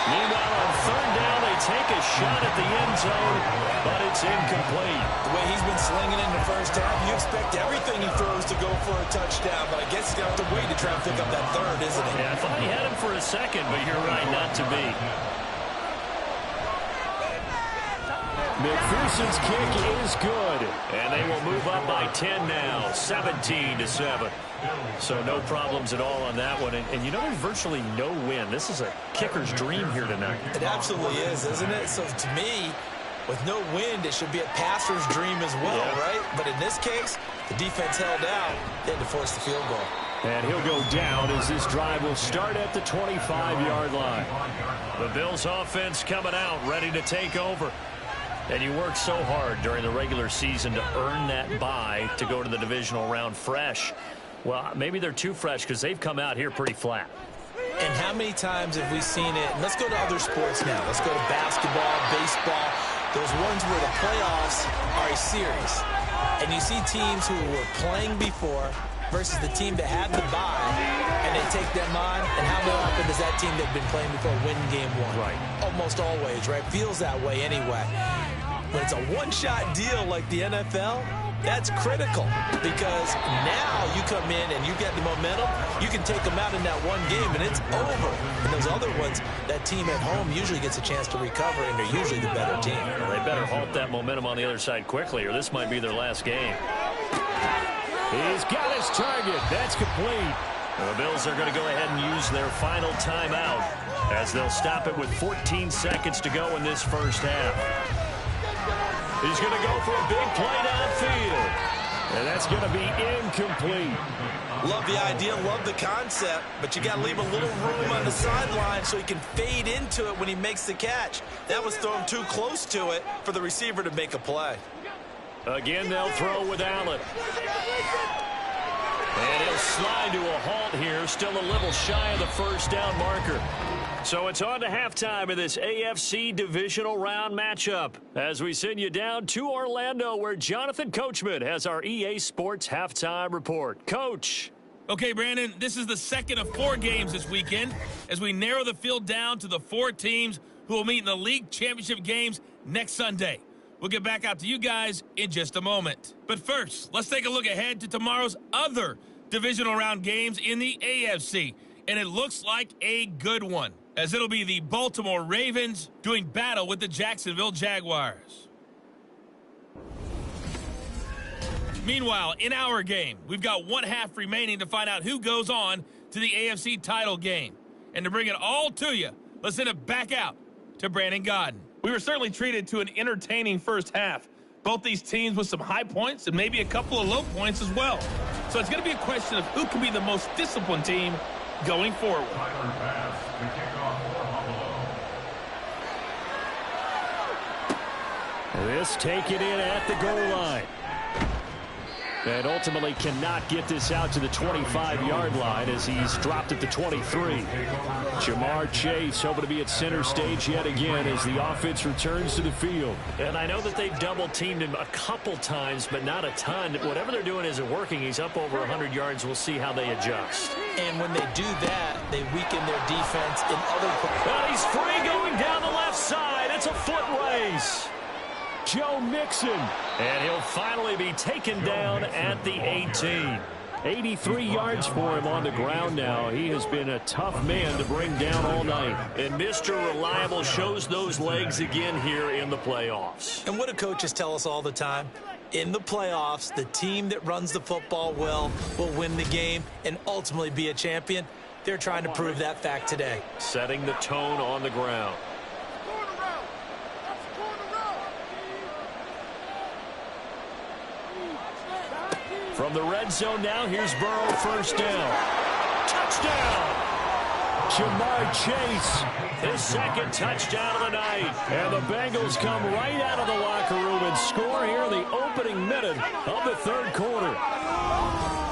[SPEAKER 2] Meanwhile, on third down, they take a shot at the end zone, but it's incomplete.
[SPEAKER 3] The way he's been slinging in the first half, you expect everything he throws to go for a touchdown, but I guess he's going to have to wait to try and pick up that third, isn't he?
[SPEAKER 2] Yeah, I thought he had him for a second, but you're right, not to be. McPherson's kick is good, and they will move up by 10 now, 17-7. So no problems at all on that one. And you know, there's virtually no win. This is a kicker's dream here tonight.
[SPEAKER 3] It absolutely is, isn't it? So to me, with no wind, it should be a passer's dream as well, right? But in this case, the defense held out. They had to force the field goal.
[SPEAKER 2] And he'll go down as this drive will start at the 25-yard line. The Bills offense coming out, ready to take over. And you work so hard during the regular season to earn that bye to go to the divisional round fresh. Well, maybe they're too fresh because they've come out here pretty flat.
[SPEAKER 3] And how many times have we seen it? And let's go to other sports now. Let's go to basketball, baseball, those ones where the playoffs are a series. And you see teams who were playing before versus the team that had the bye, and they take them on. And how often does that team that's been playing before win game one?
[SPEAKER 2] Right.
[SPEAKER 3] Almost always, right? Feels that way anyway. When it's a one-shot deal like the NFL, that's critical because now you come in and you get the momentum. You can take them out in that one game, and it's over. And those other ones, that team at home usually gets a chance to recover, and they're usually the better team.
[SPEAKER 2] Well, they better halt that momentum on the other side quickly, or this might be their last game. He's got his target. That's complete. The Bills are going to go ahead and use their final timeout as they'll stop it with 14 seconds to go in this first half. He's going to go for a big play downfield. And that's going to be incomplete.
[SPEAKER 3] Love the idea, love the concept, but you got to leave a little room on the sideline so he can fade into it when he makes the catch. That was thrown too close to it for the receiver to make a play.
[SPEAKER 2] Again, they'll throw with Allen. And he'll slide to a halt here, still a little shy of the first down marker. So it's on to halftime of this AFC divisional round matchup as we send you down to Orlando where Jonathan Coachman has our EA Sports halftime report. Coach.
[SPEAKER 7] Okay, Brandon, this is the second of 4 games this weekend as we narrow the field down to the 4 teams who will meet in the league championship games next Sunday. We'll get back out to you guys in just a moment. But first, let's take a look ahead to tomorrow's other divisional round games in the AFC. And it looks like a good one, as it'll be the Baltimore Ravens doing battle with the Jacksonville Jaguars. Meanwhile, in our game, we've got 1 half remaining to find out who goes on to the AFC title game. And to bring it all to you, let's send it back out to Brandon Godden.
[SPEAKER 8] We were certainly treated to an entertaining first half. Both these teams with some high points and maybe a couple of low points as well. So it's going to be a question of who can be the most disciplined team going forward.
[SPEAKER 6] Tyler Bass, the kickoff for Buffalo.
[SPEAKER 2] This take it in at the goal line. And ultimately cannot get this out to the 25-yard line as he's dropped at the 23. Jamar Chase hoping to be at center stage yet again as the offense returns to the field. And I know that they've double-teamed him a couple times, but not a ton. Whatever they're doing isn't working. He's up over 100 yards. We'll see how they adjust.
[SPEAKER 3] And when they do that, they weaken their defense in other places.
[SPEAKER 2] Well, he's free going down the left side. It's a foot race. Joe Mixon, and he'll finally be taken down at the 18. 83 yards for him on the ground now. He has been a tough man to bring down all night. And Mr. Reliable shows those legs again here in the playoffs.
[SPEAKER 3] And what do coaches tell us all the time? In the playoffs, the team that runs the football well will win the game and ultimately be a champion. They're trying to prove that fact today.
[SPEAKER 2] Setting the tone on the ground. From the red zone now, here's Burrow, first down. Touchdown! Jamar Chase, his second touchdown of the night. And the Bengals come right out of the locker room and score here in the opening minute of the third quarter.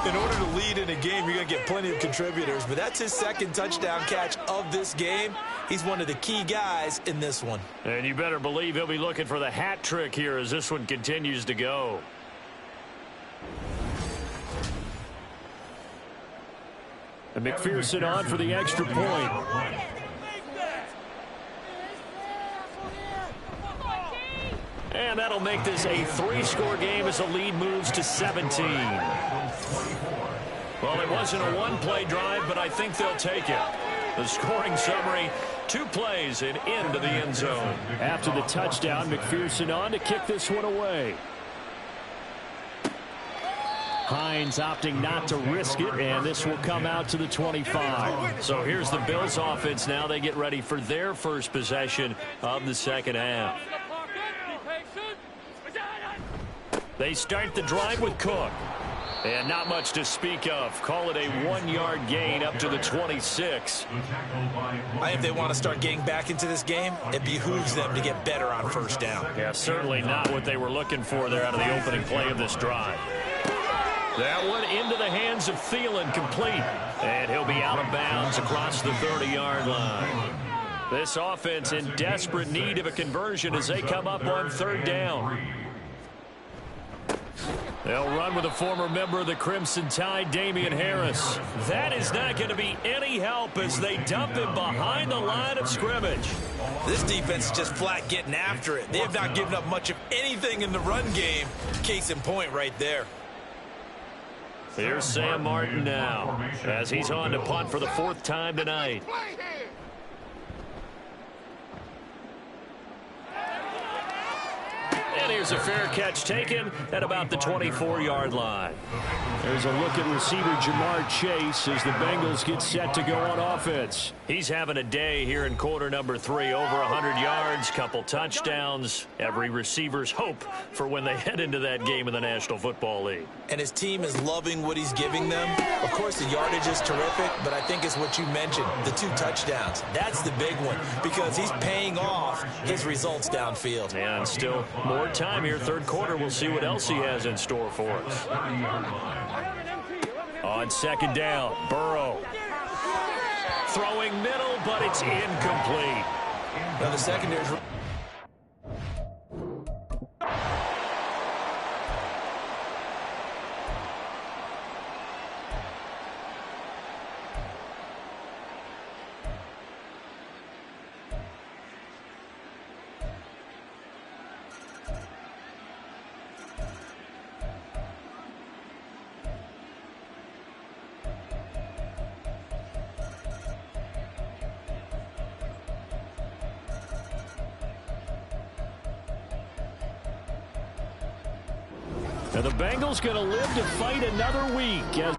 [SPEAKER 3] In order to lead in a game, you're going to get plenty of contributors, but that's his second touchdown catch of this game. He's one of the key guys in this one.
[SPEAKER 2] And you better believe he'll be looking for the hat trick here as this one continues to go. And McPherson on for the extra point. And that'll make this a 3-score game as the lead moves to 17. Well, it wasn't a one-play drive, but I think they'll take it. The scoring summary, 2 plays and into the end zone. After the touchdown, McPherson on to kick this one away. Hines opting not to risk it, and this will come out to the 25. So here's the Bills offense now. They get ready for their first possession of the second half. They start the drive with Cook. And not much to speak of. Call it a 1-yard gain up to the 26.
[SPEAKER 3] I think if they want to start getting back into this game, it behooves them to get better on first down.
[SPEAKER 2] Yeah, certainly not what they were looking for there out of the opening play of this drive. That one into the hands of Thielen, complete. And he'll be out of bounds across the 30-yard line. This offense in desperate need of a conversion as they come up on third down. They'll run with a former member of the Crimson Tide, Damian Harris. That is not going to be any help as they dump him behind the line of scrimmage.
[SPEAKER 3] This defense is just flat getting after it. They have not given up much of anything in the run game. Case in point right there.
[SPEAKER 2] Here's Sam Martin now as he's on to punt for the 4th time tonight. And here's a fair catch taken at about the 24-yard line. There's a look at receiver Jamar Chase as the Bengals get set to go on offense. He's having a day here in quarter number 3. Over 100 yards, couple touchdowns. Every receiver's hope for when they head into that game in the National Football League.
[SPEAKER 3] And his team is loving what he's giving them. Of course, the yardage is terrific, but I think it's what you mentioned, the 2 touchdowns. That's the big one because he's paying off his results downfield.
[SPEAKER 2] And still more time here, third quarter. We'll see what else he has in store for us. On second down, Burrow. Throwing middle, but it's incomplete.
[SPEAKER 3] Now the secondary's...
[SPEAKER 2] Now the Bengals going to live to fight another week as